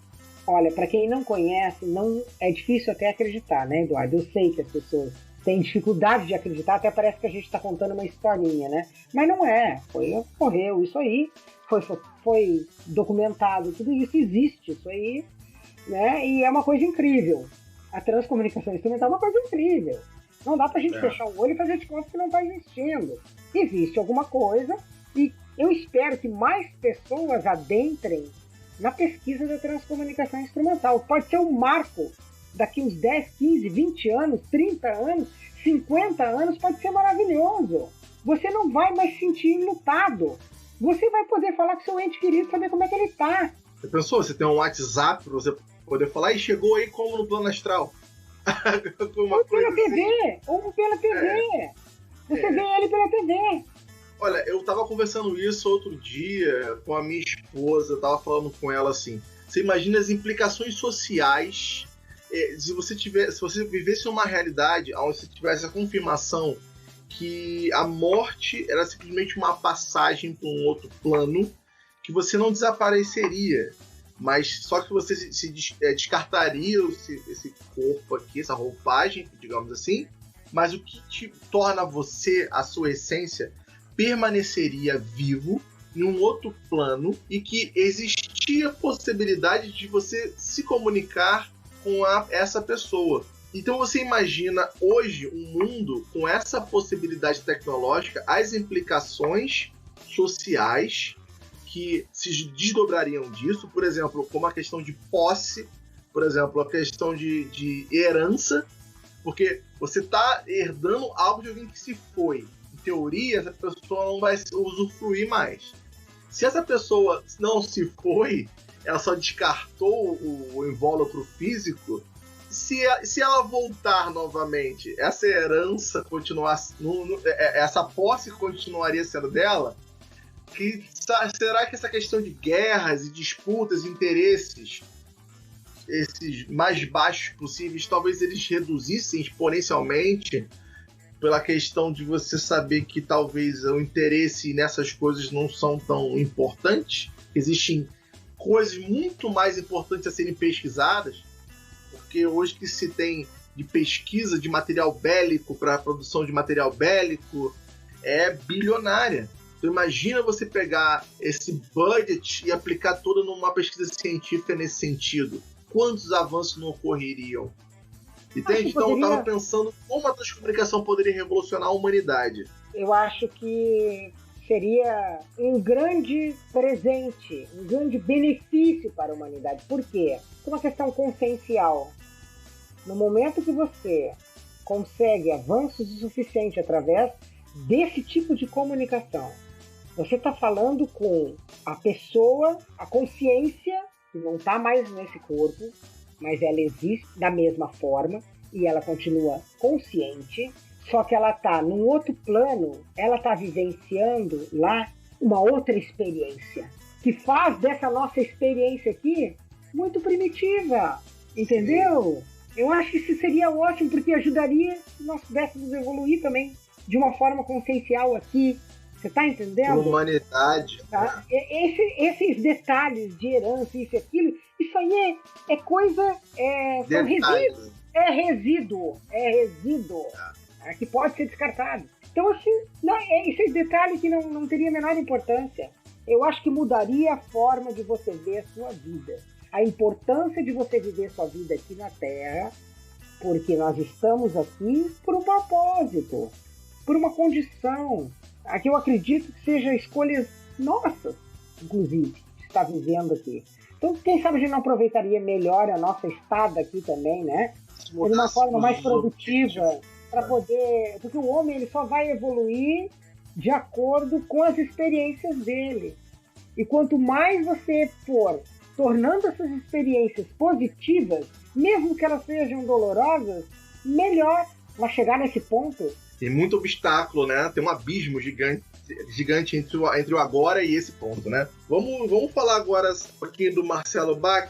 Olha, para quem não conhece, não é difícil até acreditar, né, Eduardo? Eu sei que as pessoas têm dificuldade de acreditar, até parece que a gente está contando uma historinha, né? Mas não é. Ocorreu isso aí, foi documentado, tudo isso existe, isso aí, né? E é uma coisa incrível. A transcomunicação instrumental é uma coisa incrível. Não dá pra gente fechar o olho e fazer de conta que não está existindo. Existe alguma coisa e eu espero que mais pessoas adentrem na pesquisa da transcomunicação instrumental. Pode ser um marco daqui uns 10, 15, 20 anos, 30 anos, 50 anos, pode ser maravilhoso. Você não vai mais se sentir enlutado. Você vai poder falar com seu ente querido, saber como é que ele está. Você pensou? Você tem um WhatsApp para você poder falar e chegou aí como no plano astral. Ou pela TV. Você vê ele pela TV. Olha, eu tava conversando isso outro dia com a minha esposa, eu tava falando com ela assim, você imagina as implicações sociais se você vivesse uma realidade onde você tivesse a confirmação que a morte era simplesmente uma passagem para um outro plano, que você não desapareceria, mas só que você descartaria esse corpo aqui, essa roupagem, digamos assim, mas o que te torna você, a sua essência, permaneceria vivo em um outro plano e que existia a possibilidade de você se comunicar com essa pessoa. Então você imagina hoje um mundo com essa possibilidade tecnológica, as implicações sociais que se desdobrariam disso, por exemplo, como a questão de posse, por exemplo, a questão de herança, porque você está herdando algo de alguém que se foi. Em teoria, essa pessoa não vai usufruir mais. Se essa pessoa não se foi, ela só descartou o invólucro físico, se ela voltar novamente, essa herança continuar, essa posse continuaria sendo dela? Será que essa questão de guerras e disputas, interesses, esses mais baixos possíveis, talvez eles reduzissem exponencialmente pela questão de você saber que talvez o interesse nessas coisas não são tão importantes? Existem coisas muito mais importantes a serem pesquisadas, porque hoje que se tem de pesquisa de material bélico para a produção de material bélico é bilionária. Então imagina você pegar esse budget e aplicar todo numa pesquisa científica nesse sentido. Quantos avanços não ocorreriam? Entende? Então eu estava pensando como a transcomunicação poderia revolucionar a humanidade. Eu acho que seria um grande presente, um grande benefício para a humanidade. Por quê? É uma questão consciencial. No momento que você consegue avanços o suficiente através desse tipo de comunicação, você está falando com a pessoa, a consciência, que não está mais nesse corpo, mas ela existe da mesma forma e ela continua consciente, só que ela está num outro plano, ela está vivenciando lá uma outra experiência, que faz dessa nossa experiência aqui muito primitiva, entendeu? Eu acho que isso seria ótimo, porque ajudaria se nós pudéssemos evoluir também de uma forma consciencial aqui. Você tá entendendo? Humanidade. Tá? Esses detalhes de herança, isso e aquilo, isso aí é coisa... são resíduos. É resíduo. Que pode ser descartado. Então, assim, esse detalhe que não teria a menor importância. Eu acho que mudaria a forma de você ver a sua vida. A importância de você viver sua vida aqui na Terra, porque nós estamos aqui por um propósito, por uma condição. Aqui eu acredito que seja escolhas nossas, inclusive, de estar vivendo aqui. Então, quem sabe a gente não aproveitaria melhor a nossa estada aqui também, né? De uma forma mais produtiva, para poder... Porque o homem ele só vai evoluir de acordo com as experiências dele. E quanto mais você for tornando essas experiências positivas, mesmo que elas sejam dolorosas, melhor. Mas chegar nesse ponto... Tem muito obstáculo, né? Tem um abismo gigante entre o agora e esse ponto, né? Vamos falar agora um pouquinho do Marcelo Bach.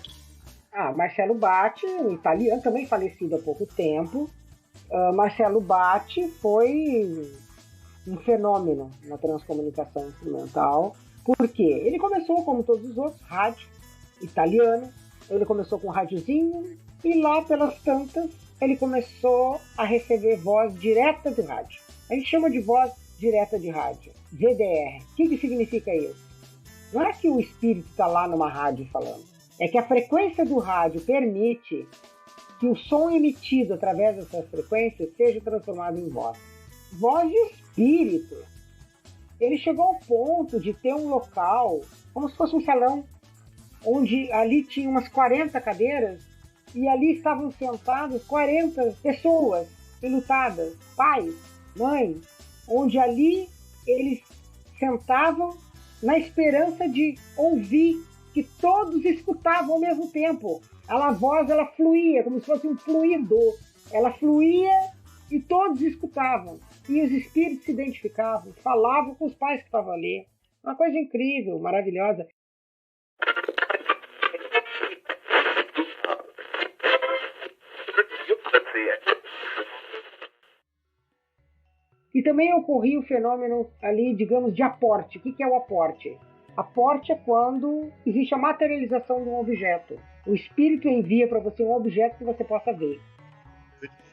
Marcelo Bach, um italiano, também falecido há pouco tempo. Marcelo Bach foi um fenômeno na transcomunicação instrumental. Por quê? Ele começou, como todos os outros, rádio italiano. Ele começou com um rádiozinho e lá pelas tantas ele começou a receber voz direta do rádio. A gente chama de voz direta de rádio, VDR. O que significa isso? Não é que o espírito está lá numa rádio falando. É que a frequência do rádio permite que o som emitido através dessas frequências seja transformado em voz. Voz de espírito. Ele chegou ao ponto de ter um local, como se fosse um salão, onde ali tinha umas 40 cadeiras e ali estavam sentados 40 pessoas enlutadas, pais, mães, onde ali eles sentavam na esperança de ouvir, que todos escutavam ao mesmo tempo. A voz fluía, como se fosse um fluido. Ela fluía e todos escutavam. E os espíritos se identificavam, falavam com os pais que estavam ali. Uma coisa incrível, maravilhosa. E também ocorria o fenômeno ali, digamos, de aporte. O que é o aporte? Aporte é quando existe a materialização de um objeto. O espírito envia para você um objeto que você possa ver.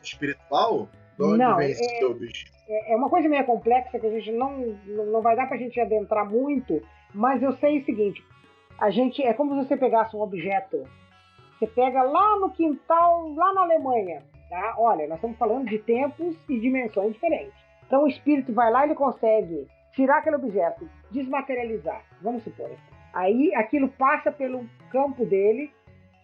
Espiritual? De onde Não, vem esse objeto? É uma coisa meio complexa que a gente não vai dar para a gente adentrar muito, mas eu sei o seguinte, é como se você pegasse um objeto, você pega lá no quintal, lá na Alemanha, tá? Olha, nós estamos falando de tempos e dimensões diferentes. Então o espírito vai lá e ele consegue tirar aquele objeto, desmaterializar, vamos supor. Aí aquilo passa pelo campo dele,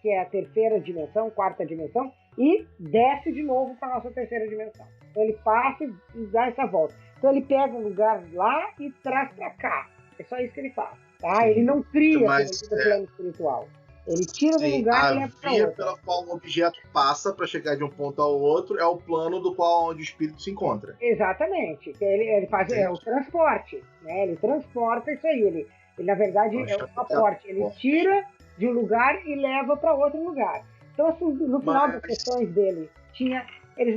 que é a terceira dimensão, quarta dimensão, e desce de novo para a nossa terceira dimensão. Então ele passa e dá essa volta. Então ele pega um lugar lá e traz para cá. É só isso que ele faz. Tá? Ele não cria o plano espiritual. Ele tira do lugar e leva para outro. A via pela qual o objeto passa para chegar de um ponto ao outro é o plano do qual onde o espírito se encontra. Exatamente. Ele faz o transporte. Né? Ele transporta isso aí. Ele na verdade, é o aporte. Ele tira de um lugar e leva para outro lugar. Então, assim, no final das sessões dele, eles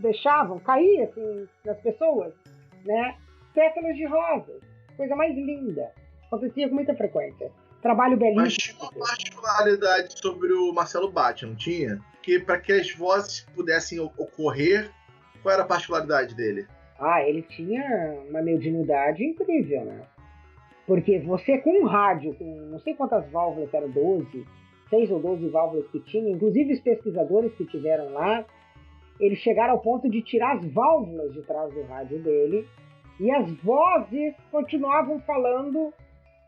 deixavam cair assim, nas pessoas, né, pétalas de rosas. Coisa mais linda. Acontecia com muita frequência. Trabalho belíssimo. Mas tinha uma particularidade sobre o Marcelo Batti, não tinha? Que para que as vozes pudessem ocorrer, qual era a particularidade dele? Ele tinha uma mediunidade incrível, né? Porque você com um rádio, com não sei quantas válvulas, eram 6 ou 12 válvulas que tinha, inclusive os pesquisadores que tiveram lá, eles chegaram ao ponto de tirar as válvulas de trás do rádio dele e as vozes continuavam falando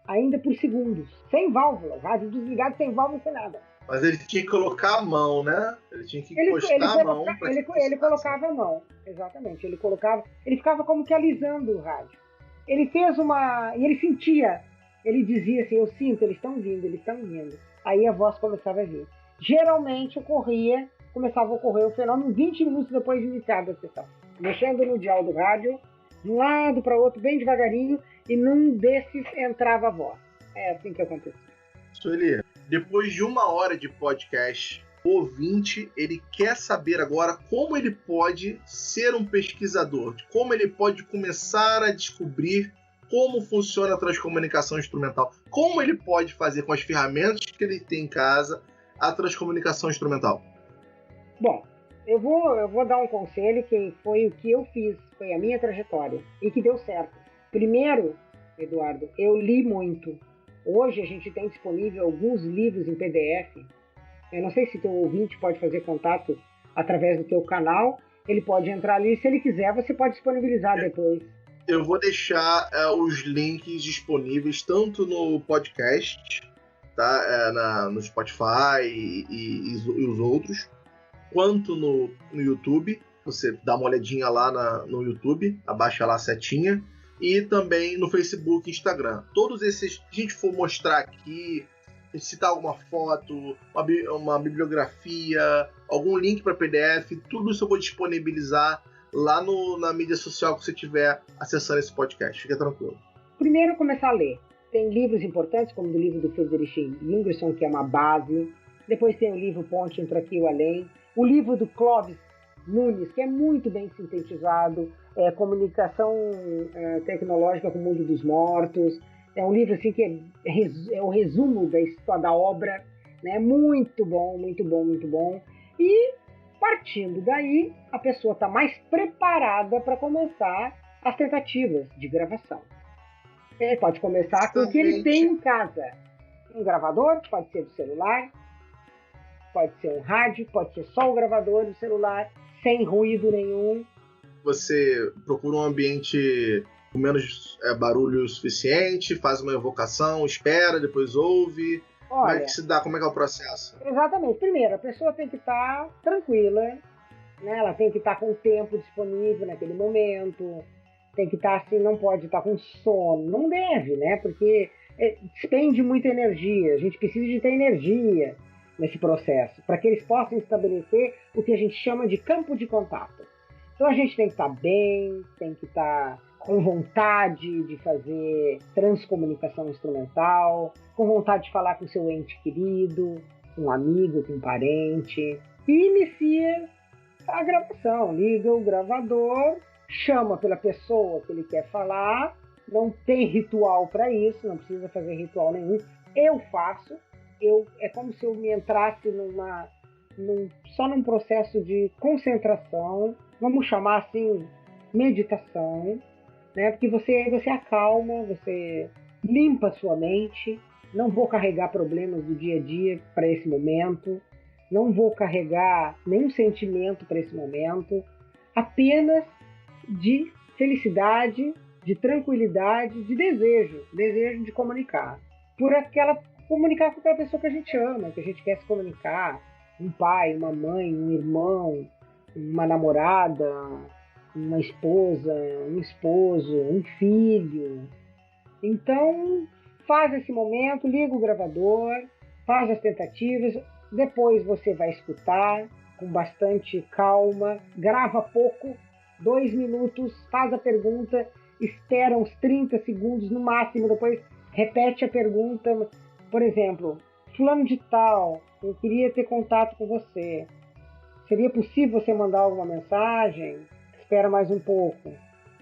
ainda por segundos, sem válvula, rádio desligado, sem válvula, sem nada. Mas ele tinha que colocar a mão, né? Ele tinha que encostar a mão. Ele colocava a mão, exatamente. Ele ficava como que alisando o rádio. Ele fez e ele sentia, ele dizia assim, eu sinto, eles estão vindo. Aí a voz começava a vir. Geralmente começava a ocorrer o fenômeno 20 minutos depois de iniciada a sessão. Mexendo no dial do rádio, de um lado para o outro, bem devagarinho, e num desses entrava a voz. É assim que acontecia. Sueli, depois de 1 hora de podcast, o ouvinte, ele quer saber agora como ele pode ser um pesquisador, como ele pode começar a descobrir como funciona a transcomunicação instrumental, como ele pode fazer com as ferramentas que ele tem em casa a transcomunicação instrumental. Bom, eu vou dar um conselho que foi o que eu fiz, foi a minha trajetória e que deu certo. Primeiro, Eduardo, eu li muito. Hoje a gente tem disponível alguns livros em PDF. Eu não sei se teu ouvinte pode fazer contato através do teu canal. Ele pode entrar ali. Se ele quiser, você pode disponibilizar depois. Eu vou deixar os links disponíveis tanto no podcast, tá? No Spotify e os outros, quanto no YouTube. Você dá uma olhadinha lá no YouTube, abaixa lá a setinha. E também no Facebook e Instagram. Todos esses, se a gente for mostrar aqui, citar alguma foto, uma bibliografia, algum link para PDF, tudo isso eu vou disponibilizar lá na mídia social que você estiver acessando esse podcast. Fica tranquilo. Primeiro, começar a ler. Tem livros importantes, como o livro do Friedrich Ingersoll, que é uma base. Depois tem o livro Ponte entre Aqui e o Além. O livro do Clóvis Nunes, que é muito bem sintetizado. Comunicação tecnológica com o mundo dos mortos. É um livro assim, que é o resumo da história da obra. Né? Muito bom, muito bom, muito bom. E partindo daí, a pessoa está mais preparada para começar as tentativas de gravação. Ele pode começar com o que ele tem em casa. Um gravador, pode ser do celular, pode ser um rádio, pode ser só o gravador do celular, sem ruído nenhum. Você procura um ambiente com menos barulho suficiente, faz uma evocação, espera, depois ouve. Olha, como é que se dá? Como é que é o processo? Exatamente. Primeiro, a pessoa tem que estar tranquila, né? Ela tem que estar com o tempo disponível naquele momento, tem que estar assim, não pode estar com sono, não deve, né? Porque despende muita energia, a gente precisa de ter energia nesse processo, para que eles possam estabelecer o que a gente chama de campo de contato. Então a gente tem que estar bem, tem que estar com vontade de fazer transcomunicação instrumental, com vontade de falar com seu ente querido, com um amigo, com um parente, e inicia a gravação. Liga o gravador, chama pela pessoa que ele quer falar, não tem ritual para isso, não precisa fazer ritual nenhum. Eu faço, é como se eu me entrasse só num processo de concentração, vamos chamar assim, meditação, né? Porque você acalma, você limpa a sua mente. Não vou carregar problemas do dia a dia para esse momento, não vou carregar nenhum sentimento para esse momento, apenas de felicidade, de tranquilidade, de desejo de comunicar. Comunicar com aquela pessoa que a gente ama, que a gente quer se comunicar. Um pai, uma mãe, um irmão, uma namorada, uma esposa, um esposo, um filho. Então, faz esse momento, liga o gravador, faz as tentativas, depois você vai escutar com bastante calma, grava pouco, 2 minutos, faz a pergunta, espera uns 30 segundos no máximo, depois repete a pergunta. Por exemplo, fulano de tal, eu queria ter contato com você. Seria possível você mandar alguma mensagem? Espera mais um pouco.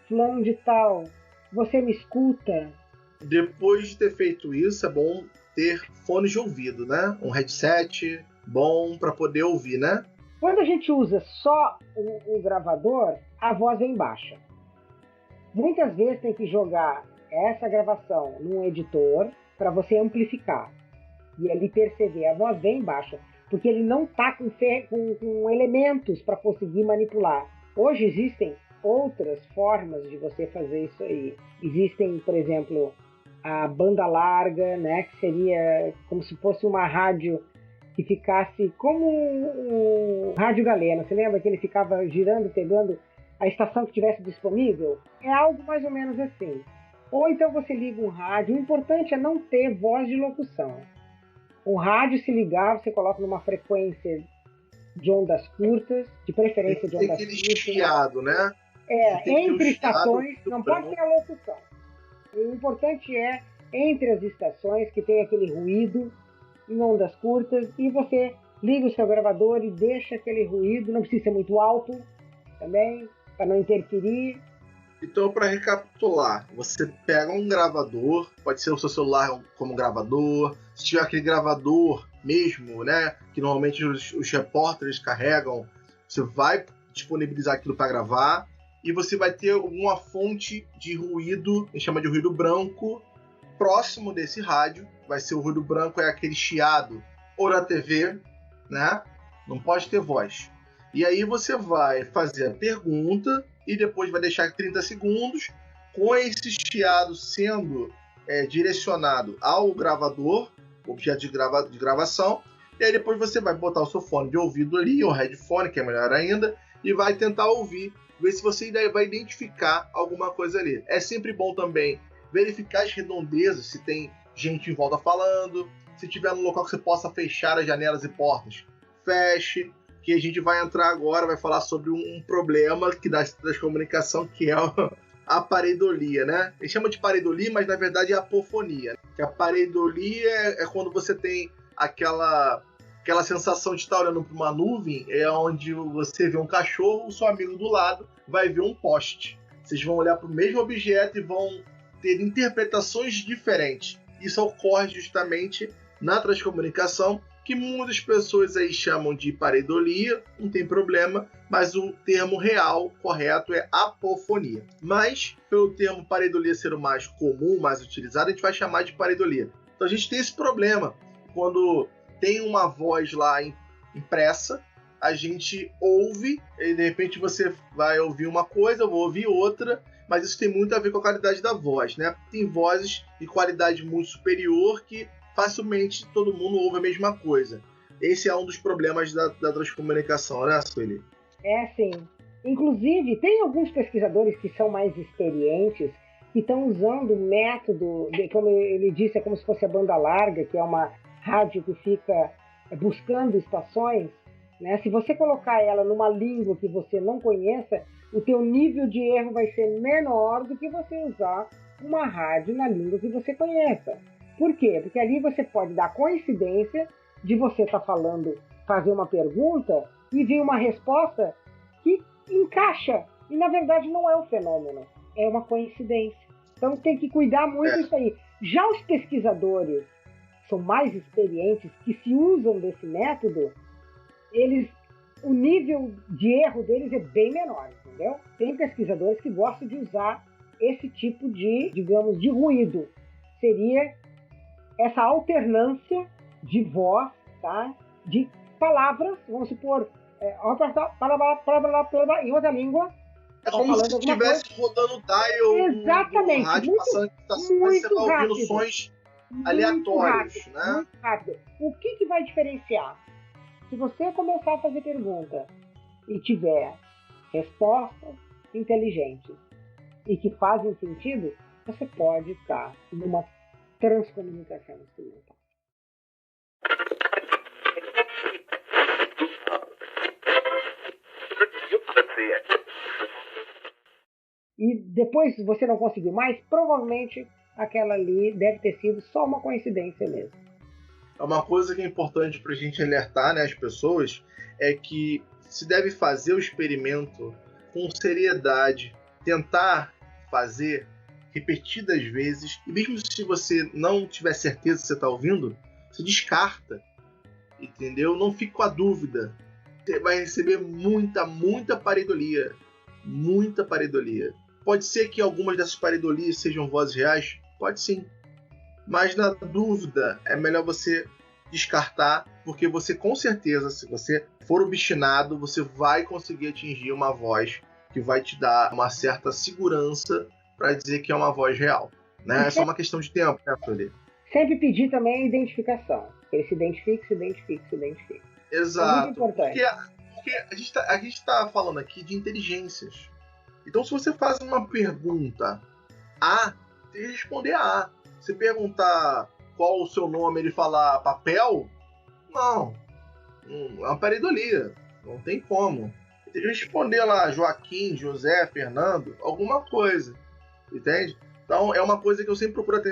Fulano de tal, você me escuta? Depois de ter feito isso, é bom ter fones de ouvido, né? Um headset bom para poder ouvir, né? Quando a gente usa só o gravador, a voz vem baixa. Muitas vezes tem que jogar essa gravação num editor para você amplificar. E ali perceber, a voz vem baixa, porque ele não está com elementos para conseguir manipular. Hoje existem outras formas de você fazer isso aí. Existem, por exemplo, a banda larga, né, que seria como se fosse uma rádio que ficasse como o rádio galena. Você lembra que ele ficava girando, pegando a estação que tivesse disponível? É algo mais ou menos assim. Ou então você liga um rádio. O importante é não ter voz de locução. O rádio, se ligar, você coloca numa frequência de ondas curtas, de preferência de ondas curtas. Tem aquele chiado, né? Entre estações, não pode ter a locução. O importante é, entre as estações, que tem aquele ruído em ondas curtas, e você liga o seu gravador e deixa aquele ruído, não precisa ser muito alto também, para não interferir. Então, para recapitular, você pega um gravador, pode ser o seu celular como gravador, se tiver aquele gravador mesmo, né, que normalmente os repórteres carregam, você vai disponibilizar aquilo para gravar, e você vai ter uma fonte de ruído, a gente chama de ruído branco, próximo desse rádio. Vai ser o ruído branco, é aquele chiado, ou na TV, né? Não pode ter voz. E aí você vai fazer a pergunta e depois vai deixar 30 segundos com esse chiado sendo direcionado ao gravador, objeto de gravação, e aí depois você vai botar o seu fone de ouvido ali, ou headphone, que é melhor ainda, e vai tentar ouvir, ver se você vai identificar alguma coisa ali. É sempre bom também verificar as redondezas, se tem gente em volta falando, se tiver no local que você possa fechar as janelas e portas, feche, que a gente vai entrar agora, vai falar sobre um problema que das comunicação, que é a pareidolia, né? Eles chamam de pareidolia, mas na verdade é apofonia. Que a pareidolia é quando você tem aquela sensação de estar olhando para uma nuvem, é onde você vê um cachorro, o seu amigo do lado vai ver um poste. Vocês vão olhar para o mesmo objeto e vão ter interpretações diferentes. Isso ocorre justamente na transcomunicação, que muitas pessoas aí chamam de pareidolia, não tem problema, mas o termo real, correto, é apofonia. Mas, pelo termo pareidolia ser o mais comum, mais utilizado, a gente vai chamar de pareidolia. Então a gente tem esse problema. Quando tem uma voz lá impressa, a gente ouve, e de repente você vai ouvir uma coisa, eu vou ouvir outra, mas isso tem muito a ver com a qualidade da voz, né? Tem vozes de qualidade muito superior que facilmente todo mundo ouve a mesma coisa. Esse é um dos problemas da transcomunicação, né, Sueli? É, sim. Inclusive, tem alguns pesquisadores que são mais experientes que estão usando o método, como ele disse, é como se fosse a banda larga, que é uma rádio que fica buscando estações, né? Se você colocar ela numa língua que você não conheça, o teu nível de erro vai ser menor do que você usar uma rádio na língua que você conheça. Por quê? Porque ali você pode dar coincidência de você estar falando, fazer uma pergunta e vir uma resposta que encaixa. E na verdade não é um fenômeno, é uma coincidência. Então tem que cuidar muito disso aí. Já os pesquisadores são mais experientes, que se usam desse método, o nível de erro deles é bem menor, entendeu? Tem pesquisadores que gostam de usar esse tipo de, digamos, de ruído. Seria essa alternância de voz, tá? De palavras, vamos supor, em outra língua. É como se estivesse rodando o dial exatamente, do rádio, muito, passando estações, muito você vai ouvindo rápido. sons aleatórios, né? Muito rápido. O que vai diferenciar? Se você começar a fazer pergunta e tiver respostas inteligentes e que fazem sentido, você pode estar numa transcomunicação instrumental. E depois você não conseguiu mais, provavelmente aquela ali deve ter sido só uma coincidência mesmo. É uma coisa que é importante para a gente alertar, né, as pessoas, é que se deve fazer o experimento com seriedade, tentar fazer repetidas vezes, e mesmo se você não tiver certeza que você está ouvindo, você descarta, entendeu? Não fique com a dúvida. Você vai receber muita pareidolia. Muita pareidolia. Pode ser que algumas dessas pareidolias sejam vozes reais? Pode sim. Mas na dúvida, é melhor você descartar, porque você com certeza, se você for obstinado, você vai conseguir atingir uma voz que vai te dar uma certa segurança para dizer que é uma voz real. Né? É só uma questão de tempo, né, Flori? Sempre pedir também a identificação. Ele se identifique. Exato. É muito importante. Porque a gente está falando aqui de inteligências. Então, se você faz uma pergunta A, você tem que responder A. Se perguntar qual o seu nome, ele falar papel, não. É uma pareidolia. Não tem como. Tem que responder lá Joaquim, José, Fernando, alguma coisa. Entende? Então, é uma coisa que eu sempre procuro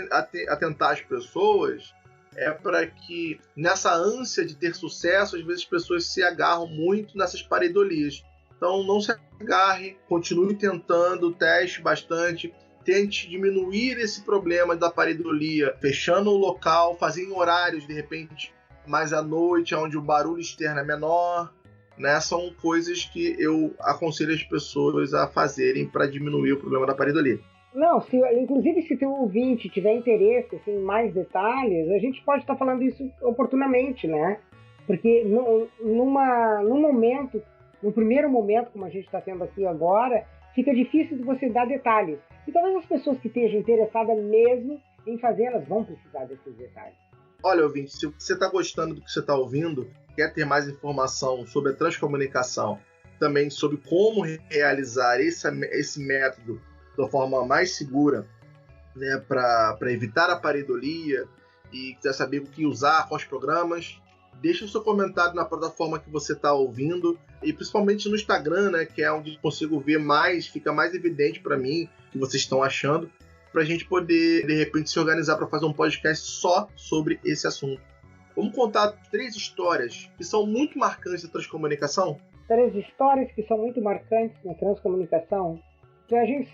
atentar as pessoas, é para que, nessa ânsia de ter sucesso, às vezes as pessoas se agarram muito nessas pareidolias. Então, não se agarre, continue tentando, teste bastante, tente diminuir esse problema da pareidolia, fechando o local, fazer em horários, de repente, mais à noite, onde o barulho externo é menor. Né? São coisas que eu aconselho as pessoas a fazerem para diminuir o problema da pareidolia. Não, inclusive se teu ouvinte tiver interesse assim, em mais detalhes, a gente pode estar falando isso oportunamente, né? Porque no primeiro momento, como a gente está tendo aqui agora, fica difícil de você dar detalhes. E talvez as pessoas que estejam interessadas mesmo em fazer, elas vão precisar desses detalhes. Olha, ouvinte, se você está gostando do que você está ouvindo, quer ter mais informação sobre a transcomunicação, também sobre como realizar esse método da forma mais segura, né, para evitar a pareidolia e quiser saber o que usar, quais programas, deixa o seu comentário na plataforma que você está ouvindo e principalmente no Instagram, né, que é onde consigo ver mais, fica mais evidente para mim o que vocês estão achando, para a gente poder, de repente, se organizar para fazer um podcast só sobre esse assunto. Vamos contar 3 histórias que são muito marcantes da transcomunicação? 3 histórias que são muito marcantes na transcomunicação. Suejen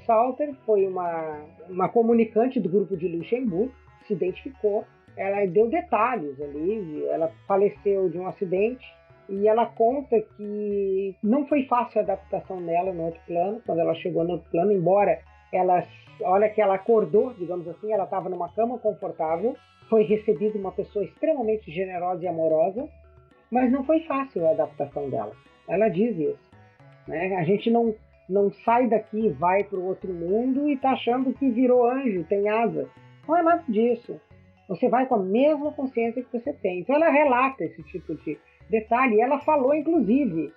Salter foi uma comunicante do grupo de Luxemburgo, se identificou, ela deu detalhes ali, ela faleceu de um acidente e ela conta que não foi fácil a adaptação dela no outro plano, quando ela chegou no outro plano, embora olha que ela acordou, digamos assim, ela estava numa cama confortável, foi recebida uma pessoa extremamente generosa e amorosa, mas não foi fácil a adaptação dela. Ela diz isso, né? A gente não sai daqui, vai para o outro mundo e está achando que virou anjo, tem asa. Não é nada disso. Você vai com a mesma consciência que você tem. Então ela relata esse tipo de detalhe. E ela falou, inclusive,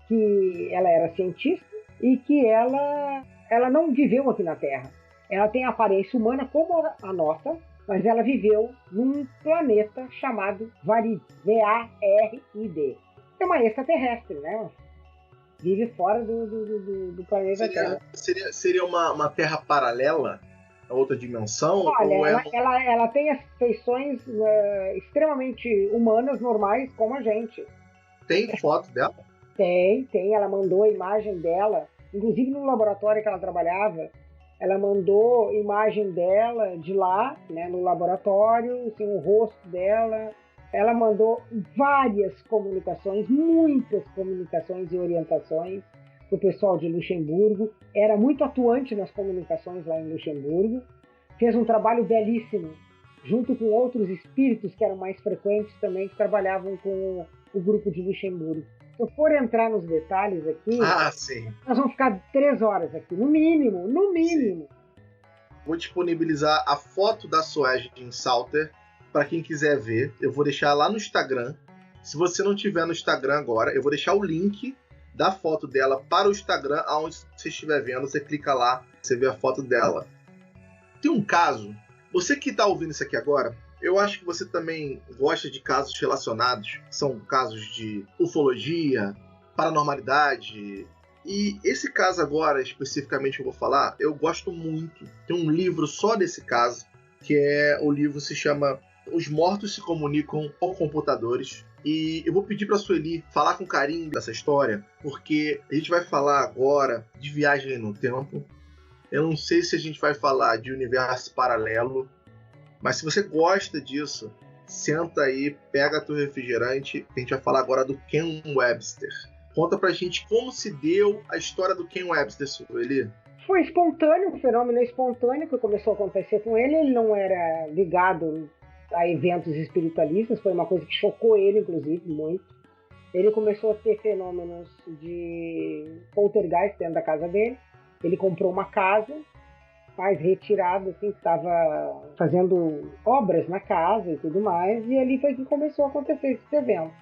que ela era cientista e que ela não viveu aqui na Terra. Ela tem a aparência humana como a nossa, mas ela viveu num planeta chamado Varid, V-A-R-I-D. É uma extraterrestre, né? Vive fora do planeta Terra. Seria uma Terra paralela? Outra dimensão? Olha, ou ela tem as feições extremamente humanas, normais, como a gente. Tem foto dela? Tem. Ela mandou a imagem dela, inclusive no laboratório que ela trabalhava. Ela mandou imagem dela de lá, né, no laboratório, assim, o rosto dela. Ela mandou várias comunicações, muitas comunicações e orientações para o pessoal de Luxemburgo. Era muito atuante nas comunicações lá em Luxemburgo. Fez um trabalho belíssimo, junto com outros espíritos que eram mais frequentes também, que trabalhavam com o grupo de Luxemburgo. Se eu for entrar nos detalhes aqui, sim. Nós vamos ficar 3 horas aqui, no mínimo. Sim. Vou disponibilizar a foto da Suede em Salter para quem quiser ver. Eu vou deixar lá no Instagram. Se você não tiver no Instagram agora, eu vou deixar o link da foto dela para o Instagram, aonde você estiver vendo, você clica lá, você vê a foto dela. Tem um caso, você que está ouvindo isso aqui agora, eu acho que você também gosta de casos relacionados, são casos de ufologia, paranormalidade. E esse caso agora, especificamente, que eu vou falar, eu gosto muito. Tem um livro só desse caso, que o livro se chama Os Mortos se Comunicam com Computadores. E eu vou pedir para a Sueli falar com carinho dessa história, porque a gente vai falar agora de viagem no tempo. Eu não sei se a gente vai falar de universo paralelo, mas se você gosta disso, senta aí, pega teu refrigerante, a gente vai falar agora do Ken Webster. Conta pra gente como se deu a história do Ken Webster, Sueli. Foi espontâneo, um fenômeno espontâneo que começou a acontecer com ele. Ele não era ligado a eventos espiritualistas, foi uma coisa que chocou ele, inclusive, muito. Ele começou a ter fenômenos de poltergeist dentro da casa dele. Ele comprou uma casa mais retirada, assim, que estava fazendo obras na casa e tudo mais, e ali foi que começou a acontecer esse evento.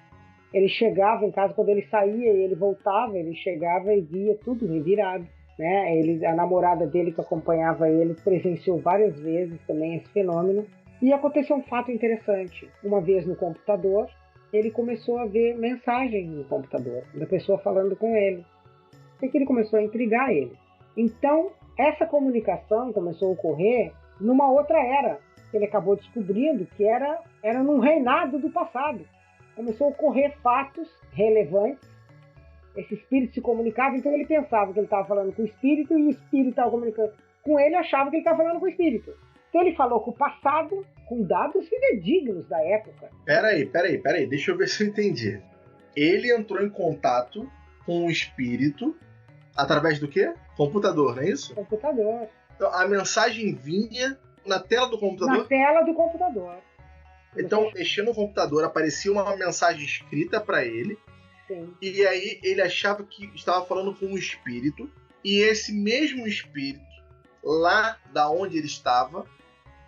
Ele chegava em casa, quando ele saía e ele voltava, ele chegava e via tudo revirado, né? A namorada dele que acompanhava ele presenciou várias vezes também esse fenômeno. E aconteceu um fato interessante. Uma vez no computador, ele começou a ver mensagens no computador, da pessoa falando com ele. E que ele começou a intrigar ele. Então, essa comunicação começou a ocorrer numa outra era. Ele acabou descobrindo que era num reinado do passado. Começou a ocorrer fatos relevantes. Esse espírito se comunicava, então ele pensava que ele estava falando com o espírito e o espírito estava comunicando com ele, achava que ele estava falando com o espírito. Então ele falou com o passado, com dados fidedignos da época. Peraí, deixa eu ver se eu entendi. Ele entrou em contato com o espírito através do quê? Computador, não é isso? Computador. Então a mensagem vinha na tela do computador? Na tela do computador. Então, mexendo no computador, aparecia uma mensagem escrita para ele. Sim. E aí ele achava que estava falando com um espírito. E esse mesmo espírito, lá da onde ele estava,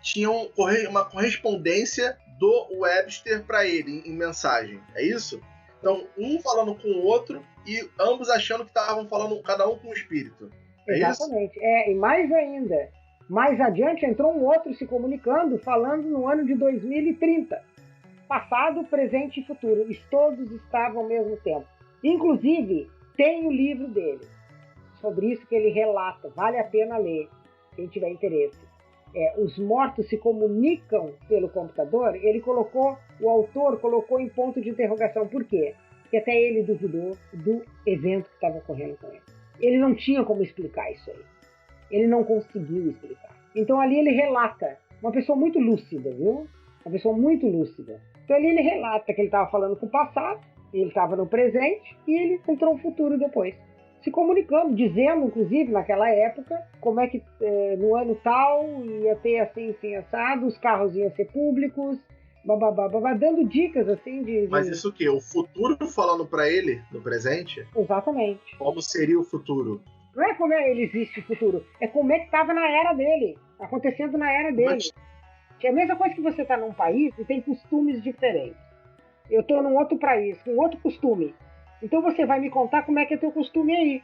tinha uma correspondência do Webster para ele em mensagem. É isso? Então, um falando com o outro e ambos achando que estavam falando cada um com o espírito. É Exatamente. isso? E mais ainda, mais adiante entrou um outro se comunicando, falando no ano de 2030. Passado, presente e futuro. E todos estavam ao mesmo tempo. Inclusive, tem o livro dele. Sobre isso que ele relata. Vale a pena ler, quem tiver interesse. Os mortos se comunicam pelo computador. O autor colocou em ponto de interrogação. Por quê? Porque até ele duvidou do evento que estava ocorrendo com ele. Ele não tinha como explicar isso aí. Ele não conseguiu explicar. Então ali ele relata, uma pessoa muito lúcida, viu? Uma pessoa muito lúcida. Então ali ele relata que ele estava falando com o passado, ele estava no presente e ele encontrou o futuro depois. Se comunicando, dizendo, inclusive, naquela época, como é que no ano tal ia ter assim, assado, os carros iam ser públicos, bababá, dando dicas assim de... Mas isso o quê? O futuro falando para ele no presente? Exatamente. Como seria o futuro? Não é como ele existe o futuro, é como é que estava na era dele, acontecendo na era dele. É a mesma coisa que você está num país e tem costumes diferentes. Eu estou num outro país, com outro costume. Então você vai me contar como é que é teu costume aí.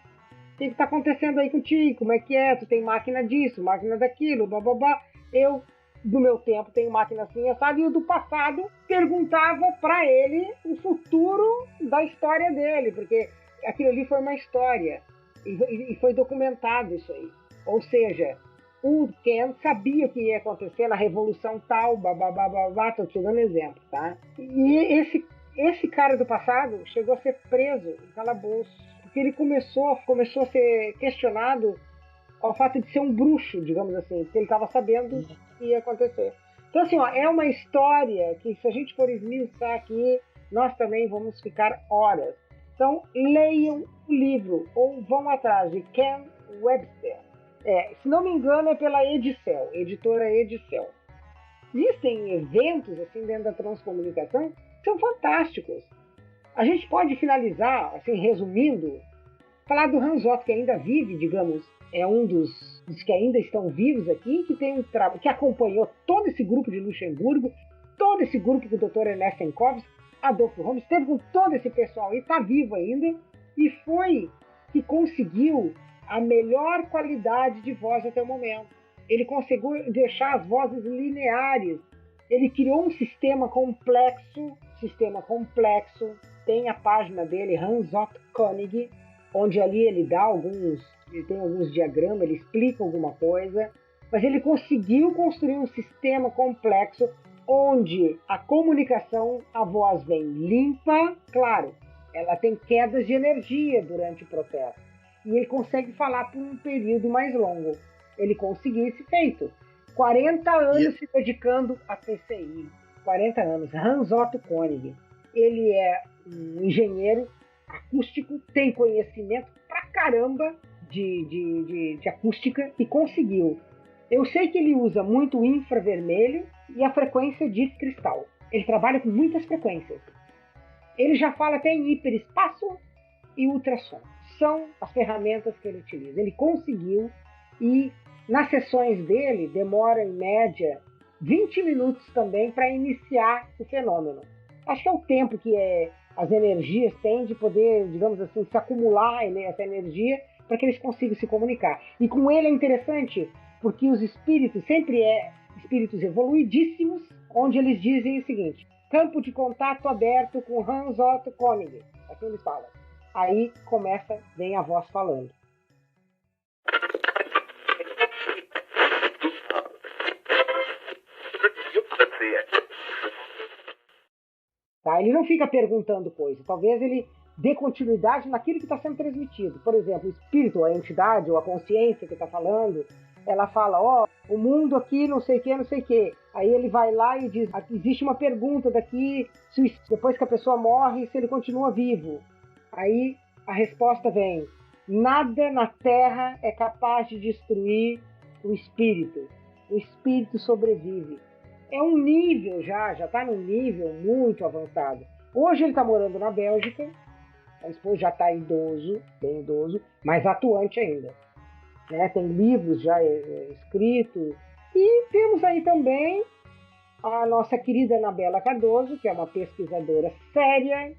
O que está acontecendo aí contigo? Como é que é? Tu tem máquina disso, máquina daquilo, bababá. Eu, do meu tempo, tenho máquina assim, sabe? E o do passado perguntava para ele o futuro da história dele, porque aquilo ali foi uma história e foi documentado isso aí. Ou seja, o Ken sabia o que ia acontecer na revolução tal, babá, tô te dando exemplo, tá? E esse cara do passado chegou a ser preso em calabouço, porque ele começou a ser questionado ao fato de ser um bruxo, digamos assim, porque ele estava sabendo o que ia acontecer. Então, assim, ó, é uma história que, se a gente for esmiuçar aqui, nós também vamos ficar horas. Então, leiam o livro ou vão atrás de Ken Webster. Se não me engano, é pela Edicel, editora Edicel. Existem eventos assim dentro da transcomunicação que são fantásticos. A gente pode finalizar, assim, resumindo, falar do Hans Otto, que ainda vive, digamos, é um dos que ainda estão vivos aqui, que tem que acompanhou todo esse grupo de Luxemburgo, todo esse grupo com o Dr. Ernest Enkovs, Adolfo Holmes, esteve com todo esse pessoal aí, está vivo ainda, e foi que conseguiu a melhor qualidade de voz até o momento. Ele conseguiu deixar as vozes lineares. Ele criou um sistema complexo, tem a página dele, Hans Otto Koenig, onde ali ele tem alguns diagramas, ele explica alguma coisa, mas ele conseguiu construir um sistema complexo onde a comunicação, a voz vem limpa, claro, ela tem quedas de energia durante o processo, e ele consegue falar por um período mais longo. Ele conseguiu esse feito. 40 anos se dedicando a TCI. 40 anos. Hans Otto Koenig. Ele é um engenheiro acústico, tem conhecimento pra caramba de acústica e conseguiu. Eu sei que ele usa muito o infravermelho e a frequência de cristal. Ele trabalha com muitas frequências. Ele já fala até em hiperespaço e ultrassom. São as ferramentas que ele utiliza. Ele conseguiu, e nas sessões dele demora em média 20 minutos também para iniciar o fenômeno. Acho que é o tempo que as energias têm de poder, digamos assim, se acumular essa energia para que eles consigam se comunicar. E com ele é interessante, porque os espíritos sempre espíritos evoluidíssimos, onde eles dizem o seguinte: campo de contato aberto com Hans Otto Koenig. Assim eles falam. Aí vem a voz falando. Tá? Ele não fica perguntando coisa. Talvez ele dê continuidade naquilo que está sendo transmitido. Por exemplo, o espírito, a entidade ou a consciência que está falando, ela fala, o mundo aqui não sei o que, não sei o que. Aí ele vai lá e diz, existe uma pergunta daqui, depois que a pessoa morre, se ele continua vivo. Aí a resposta vem: nada na Terra é capaz de destruir o espírito. O espírito sobrevive. É um nível já está num nível muito avançado. Hoje ele está morando na Bélgica, a esposa já está idoso, bem idoso, mas atuante ainda. Tem livros já escritos. E temos aí também a nossa querida Anabela Cardoso, que é uma pesquisadora séria,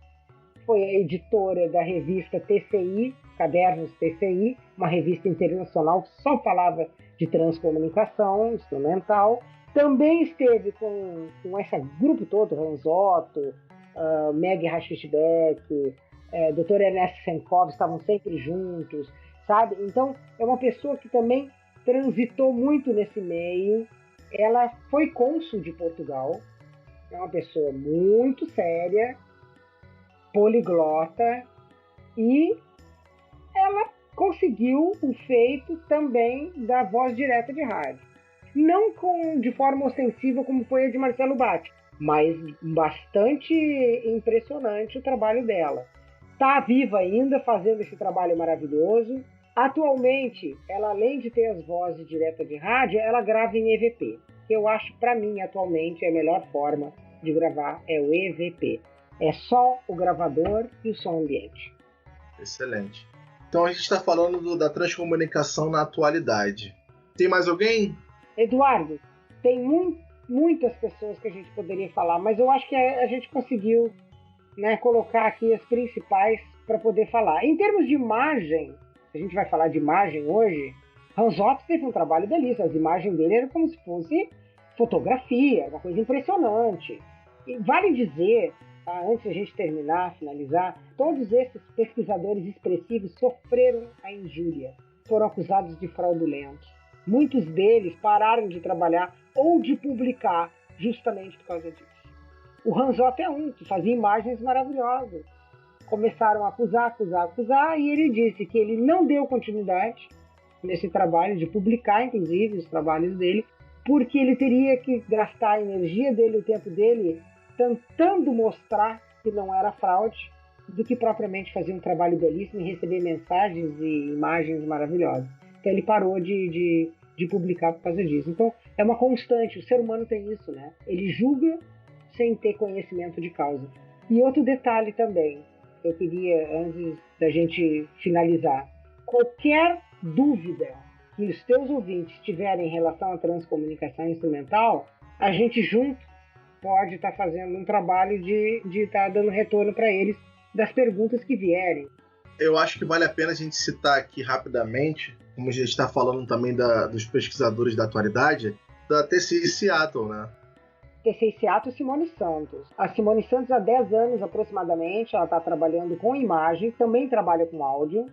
foi a editora da revista TCI, Cadernos TCI, uma revista internacional que só falava de transcomunicação instrumental. Também esteve com esse grupo todo, Hans Otto, Meg Rachishbeck, Dr. Ernest Senkov, estavam sempre juntos, sabe? Então, é uma pessoa que também transitou muito nesse meio. Ela foi cônsul de Portugal, é uma pessoa muito séria, poliglota, e ela conseguiu o feito também da voz direta de rádio. Não de forma ostensiva como foi a de Marcelo Batti, mas bastante impressionante o trabalho dela. Está viva ainda, fazendo esse trabalho maravilhoso. Atualmente, ela, além de ter as vozes diretas de rádio, ela grava em EVP, que eu acho, para mim, atualmente, a melhor forma de gravar é o EVP. É só o gravador e o som ambiente. Excelente. Então a gente está falando da transcomunicação na atualidade. Tem mais alguém? Eduardo, tem muitas pessoas que a gente poderia falar, mas eu acho que a gente conseguiu, colocar aqui as principais para poder falar. Em termos de imagem, a gente vai falar de imagem hoje, Hans Otto teve um trabalho belíssimo. As imagens dele eram como se fosse fotografia, uma coisa impressionante. E vale dizer tá? Antes de a gente finalizar, todos esses pesquisadores expressivos sofreram a injúria, foram acusados de fraudulentos. Muitos deles pararam de trabalhar ou de publicar justamente por causa disso. O Hans Otto é um que fazia imagens maravilhosas. Começaram a acusar, e ele disse que ele não deu continuidade nesse trabalho, de publicar, inclusive, os trabalhos dele, porque ele teria que gastar a energia dele, o tempo dele, tentando mostrar que não era fraude, do que propriamente fazer um trabalho belíssimo e receber mensagens e imagens maravilhosas. Então ele parou de publicar por causa disso. Então é uma constante, o ser humano tem isso, né? Ele julga sem ter conhecimento de causa. E outro detalhe também, eu queria, antes da gente finalizar, qualquer dúvida que os teus ouvintes tiverem em relação à transcomunicação instrumental, a gente junto pode estar fazendo um trabalho de estar dando retorno para eles das perguntas que vierem. Eu acho que vale a pena a gente citar aqui rapidamente, como a gente está falando também dos pesquisadores da atualidade, da TCI Seattle, né? TCI Seattle e Simone Santos. A Simone Santos, há 10 anos aproximadamente, ela está trabalhando com imagem, também trabalha com áudio,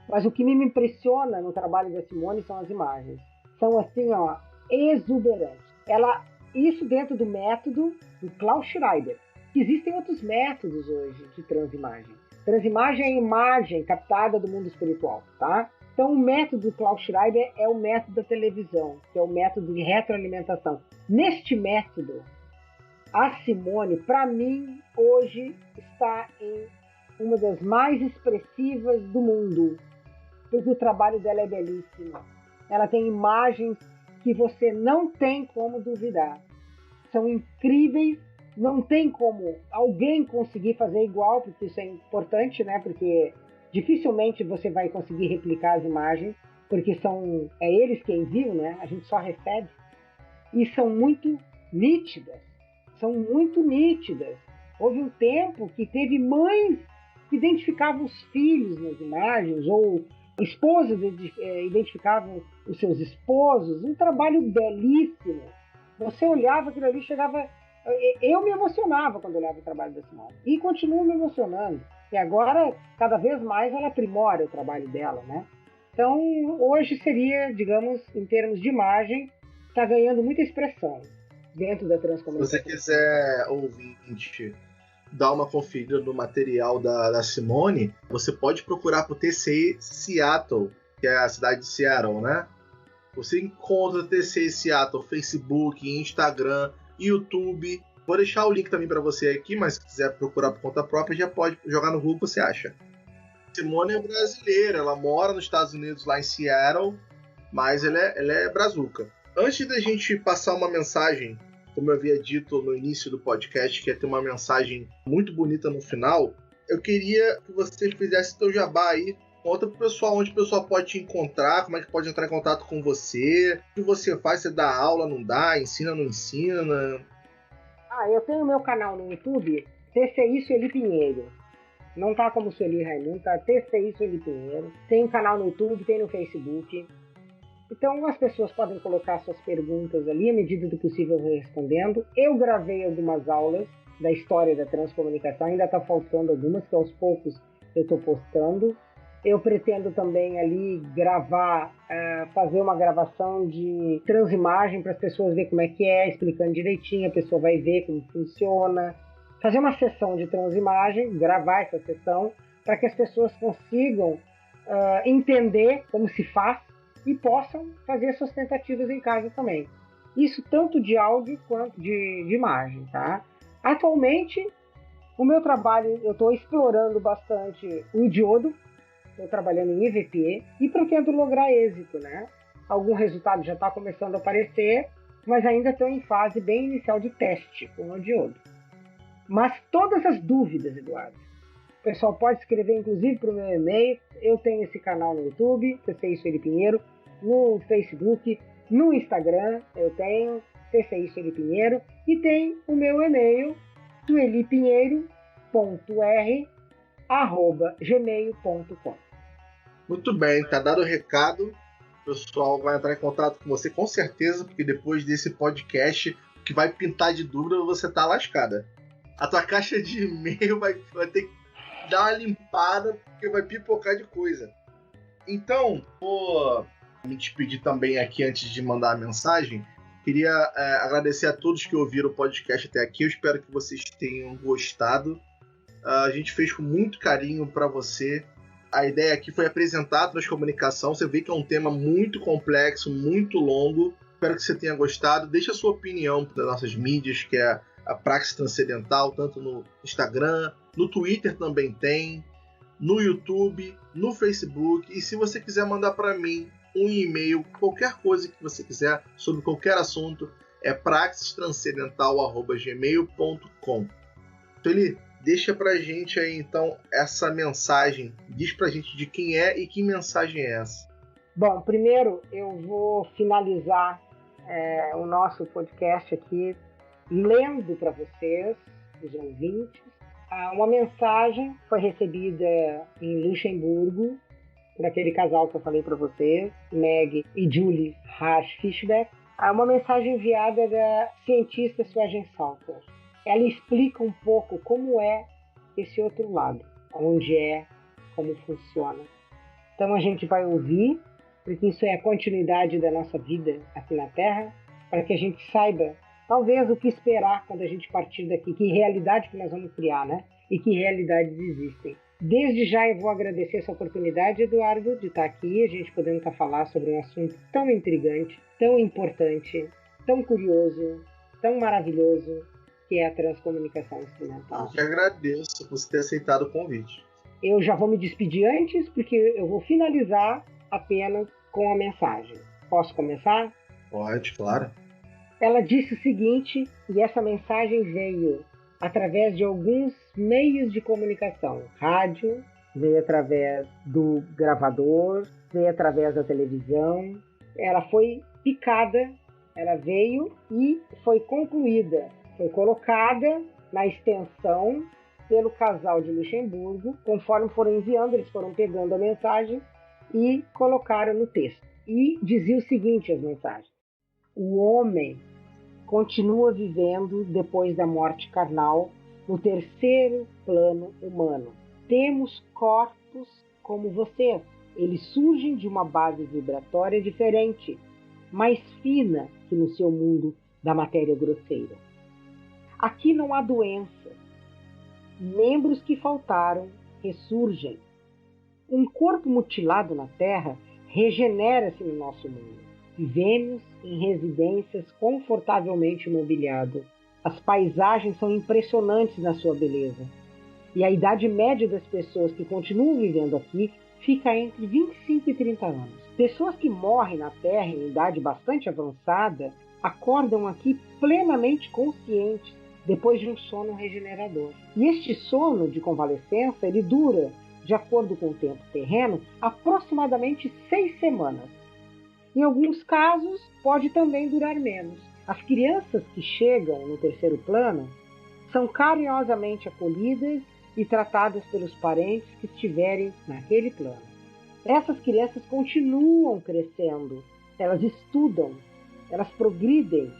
mas o que me impressiona no trabalho da Simone são as imagens. São assim, exuberantes. Isso dentro do método do Klaus Schreiber. Existem outros métodos hoje de transimagem. Transimagem é a imagem captada do mundo espiritual, tá? Então, o método do Klaus Schreiber é o método da televisão, que é o método de retroalimentação. Neste método, a Simone, para mim, hoje está em uma das mais expressivas do mundo, porque o trabalho dela é belíssimo. Ela tem imagens que você não tem como duvidar. São incríveis, não tem como alguém conseguir fazer igual, porque isso é importante, né? Porque dificilmente você vai conseguir replicar as imagens, porque é eles quem enviam, né? A gente só recebe. E são muito nítidas. Houve um tempo que teve mães que identificavam os filhos nas imagens, ou esposas identificavam os seus esposos. Um trabalho belíssimo. Você olhava aquilo ali, chegava... Eu me emocionava quando olhava o trabalho da Simone. E continuo me emocionando. E agora, cada vez mais, ela aprimora o trabalho dela, né? Então, hoje seria, digamos, em termos de imagem, está ganhando muita expressão dentro da transcomunicação. Se você quiser, ouvinte, dar uma conferida no material da Simone, você pode procurar por TCI Seattle, que é a cidade de Seattle, né? Você encontra TCI Seattle, Facebook, Instagram, YouTube. Vou deixar o link também para você aqui, mas se quiser procurar por conta própria, já pode jogar no Google, você acha. Simone é brasileira, ela mora nos Estados Unidos, lá em Seattle, mas ela é brazuca. Antes da gente passar uma mensagem, como eu havia dito no início do podcast, que ia ter uma mensagem muito bonita no final, eu queria que você fizesse seu jabá aí. Conta pro pessoal onde o pessoal pode te encontrar, como é que pode entrar em contato com você, o que você faz, você dá aula, não dá, ensina, não ensina. Eu tenho meu canal no YouTube, TCI Sueli Pinheiro. Não tá como Sueli Raimundo, tá TCI Sueli Pinheiro. Tem um canal no YouTube, tem no Facebook. Então as pessoas podem colocar suas perguntas ali, à medida do possível eu vou respondendo. Eu gravei algumas aulas da história da transcomunicação, ainda tá faltando algumas, que aos poucos eu tô postando. Eu pretendo também ali gravar, fazer uma gravação de transimagem para as pessoas verem como é que é, explicando direitinho, a pessoa vai ver como funciona. Fazer uma sessão de transimagem, gravar essa sessão, para que as pessoas consigam entender como se faz e possam fazer suas tentativas em casa também. Isso tanto de áudio quanto de imagem, tá? Atualmente, o meu trabalho, eu estou explorando bastante o diodo. Estou trabalhando em EVP e pretendo lograr êxito, né? Algum resultado já está começando a aparecer, mas ainda estou em fase bem inicial de teste com o diodo. Mas todas as dúvidas, Eduardo, o pessoal pode escrever inclusive para o meu e-mail. Eu tenho esse canal no YouTube, TCI Sueli Pinheiro, no Facebook, no Instagram eu tenho TCI Sueli Pinheiro e tem o meu e-mail, suelipinheiro.r@gmail.com. Muito bem, tá dado o recado. O pessoal vai entrar em contato com você com certeza, porque depois desse podcast, o que vai pintar de dúvida, você tá lascada. A tua caixa de e-mail vai ter que dar uma limpada, porque vai pipocar de coisa. Então, vou me despedir também aqui antes de mandar a mensagem. Queria agradecer a todos que ouviram o podcast até aqui. Eu espero que vocês tenham gostado. A gente fez com muito carinho para você. A ideia aqui foi apresentar a transcomunicação. Você vê que é um tema muito complexo, muito longo. Espero que você tenha gostado. Deixe a sua opinião das nossas mídias, que é a Praxis Transcendental, tanto no Instagram, no Twitter também tem, no YouTube, no Facebook. E se você quiser mandar para mim um e-mail, qualquer coisa que você quiser, sobre qualquer assunto, é praxistranscendental@gmail.com. Então, ele deixa pra gente aí, então, essa mensagem. Diz pra gente de quem é e que mensagem é essa. Bom, primeiro eu vou finalizar o nosso podcast aqui lendo para vocês, os ouvintes, uma mensagem que foi recebida em Luxemburgo por aquele casal que eu falei para vocês, Meg e Julie Harsch-Fischbeck. Uma mensagem enviada da cientista Susan Salter. Ela explica um pouco como é esse outro lado, onde é, como funciona. Então a gente vai ouvir, porque isso é a continuidade da nossa vida aqui na Terra, para que a gente saiba, talvez, o que esperar quando a gente partir daqui, que realidade que nós vamos criar, né? E que realidades existem. Desde já eu vou agradecer essa oportunidade, Eduardo, de estar aqui, a gente podendo falar sobre um assunto tão intrigante, tão importante, tão curioso, tão maravilhoso, que é a transcomunicação instrumental. Eu que agradeço por você ter aceitado o convite. Eu já vou me despedir antes, porque eu vou finalizar apenas com a mensagem. Posso começar? Pode, claro. Ela disse o seguinte, e essa mensagem veio através de alguns meios de comunicação. Rádio, veio através do gravador, veio através da televisão. Ela foi picada, ela veio e foi concluída. Foi colocada na extensão pelo casal de Luxemburgo. Conforme foram enviando, eles foram pegando a mensagem e colocaram no texto. E dizia o seguinte, as mensagens: o homem continua vivendo depois da morte carnal no terceiro plano humano. Temos corpos como vocês. Eles surgem de uma base vibratória diferente, mais fina que no seu mundo da matéria grosseira. Aqui não há doença. Membros que faltaram ressurgem. Um corpo mutilado na Terra regenera-se no nosso mundo. Vivemos em residências confortavelmente mobiliadas. As paisagens são impressionantes na sua beleza. E a idade média das pessoas que continuam vivendo aqui fica entre 25 e 30 anos. Pessoas que morrem na Terra em idade bastante avançada acordam aqui plenamente conscientes depois de um sono regenerador. E este sono de convalescença, ele dura, de acordo com o tempo terreno, aproximadamente 6 semanas. Em alguns casos, pode também durar menos. As crianças que chegam no terceiro plano são carinhosamente acolhidas e tratadas pelos parentes que estiverem naquele plano. Essas crianças continuam crescendo, elas estudam, elas progridem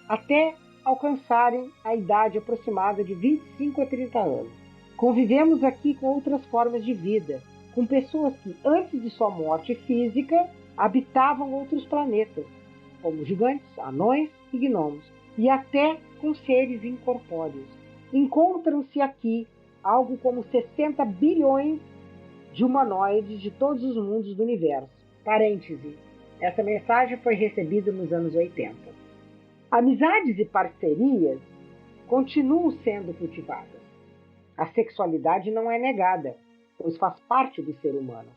até alcançarem a idade aproximada de 25 a 30 anos. Convivemos aqui com outras formas de vida, com pessoas que, antes de sua morte física, habitavam outros planetas, como gigantes, anões e gnomos, e até com seres incorpóreos. Encontram-se aqui algo como 60 bilhões de humanoides de todos os mundos do universo. Parêntese. Essa mensagem foi recebida nos anos 80. Amizades e parcerias continuam sendo cultivadas. A sexualidade não é negada, pois faz parte do ser humano.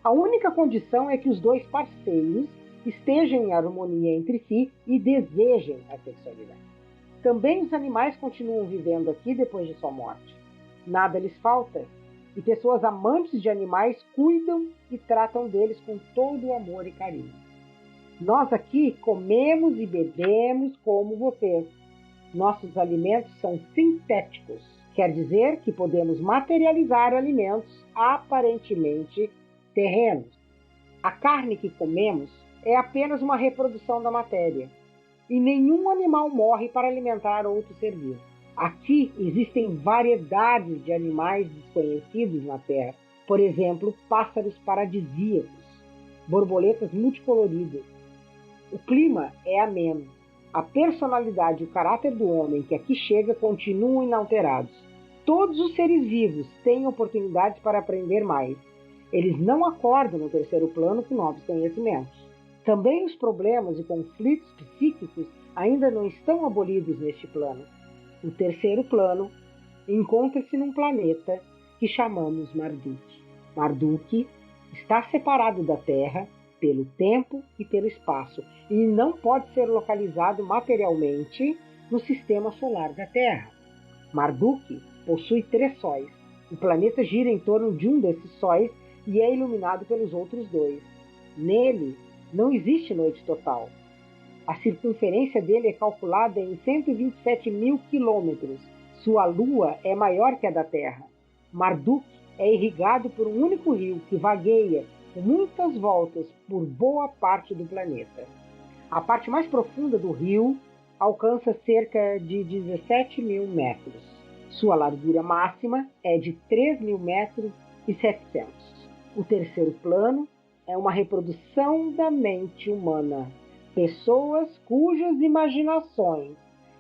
A única condição é que os dois parceiros estejam em harmonia entre si e desejem a sexualidade. Também os animais continuam vivendo aqui depois de sua morte. Nada lhes falta, e pessoas amantes de animais cuidam e tratam deles com todo o amor e carinho. Nós aqui comemos e bebemos como vocês. Nossos alimentos são sintéticos. Quer dizer que podemos materializar alimentos aparentemente terrenos. A carne que comemos é apenas uma reprodução da matéria. E nenhum animal morre para alimentar outro ser vivo. Aqui existem variedades de animais desconhecidos na Terra. Por exemplo, pássaros paradisíacos, borboletas multicoloridas. O clima é ameno. A personalidade e o caráter do homem que aqui chega continuam inalterados. Todos os seres vivos têm oportunidades para aprender mais. Eles não acordam no terceiro plano com novos conhecimentos. Também os problemas e conflitos psíquicos ainda não estão abolidos neste plano. O terceiro plano encontra-se num planeta que chamamos Marduk. Marduk está separado da Terra pelo tempo e pelo espaço e não pode ser localizado materialmente no sistema solar da Terra. Marduk possui 3 sóis. O planeta gira em torno de um desses sóis e é iluminado pelos outros 2. Nele não existe noite total. A circunferência dele é calculada em 127 mil quilômetros. Sua lua é maior que a da Terra. Marduk é irrigado por um único rio que vagueia com muitas voltas por boa parte do planeta. A parte mais profunda do rio alcança cerca de 17 mil metros. Sua largura máxima é de 3 mil metros e 700. O terceiro plano é uma reprodução da mente humana. Pessoas cujas imaginações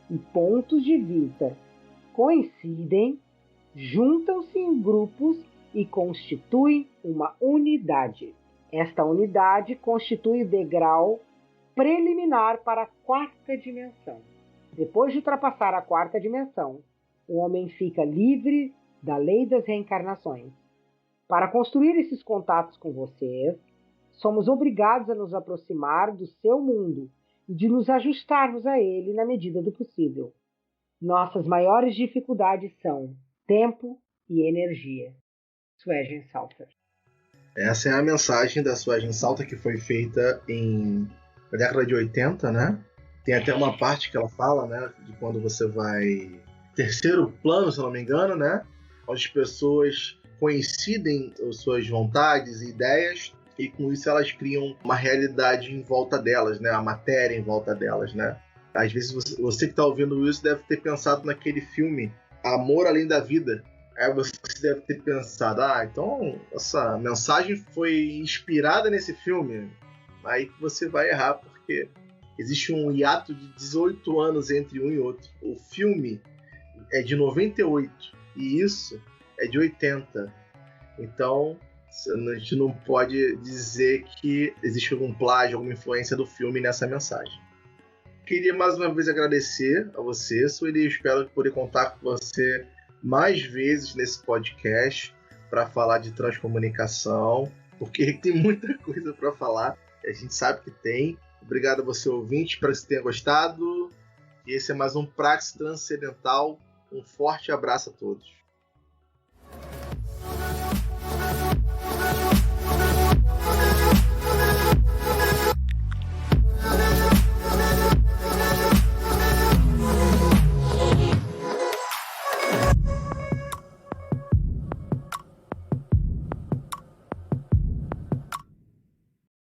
e pontos de vista coincidem, juntam-se em grupos e constituem uma unidade. Esta unidade constitui o degrau preliminar para a 4ª dimensão. Depois de ultrapassar a 4ª dimensão, o homem fica livre da lei das reencarnações. Para construir esses contatos com vocês, somos obrigados a nos aproximar do seu mundo e de nos ajustarmos a ele na medida do possível. Nossas maiores dificuldades são tempo e energia. Swejen Salter. Essa é a mensagem da Swejen Salter, que foi feita na década de 80, né? Tem até uma parte que ela fala, né, de quando você vai... terceiro plano, se eu não me engano, né? Onde as pessoas coincidem as suas vontades e ideias e com isso elas criam uma realidade em volta delas, né? A matéria em volta delas, né? Às vezes você que está ouvindo isso deve ter pensado naquele filme Amor Além da Vida. Aí você deve ter pensado, então essa mensagem foi inspirada nesse filme. Aí você vai errar, porque existe um hiato de 18 anos entre um e outro. O filme é de 98 e isso é de 80. Então a gente não pode dizer que existe algum plágio, alguma influência do filme nessa mensagem. Queria mais uma vez agradecer a você, Sueli. Espero poder contar com você mais vezes nesse podcast para falar de transcomunicação, porque tem muita coisa para falar. A gente sabe que tem. Obrigado a você, ouvinte, espero que você tenha gostado. E esse é mais um Praxis Transcendental. Um forte abraço a todos.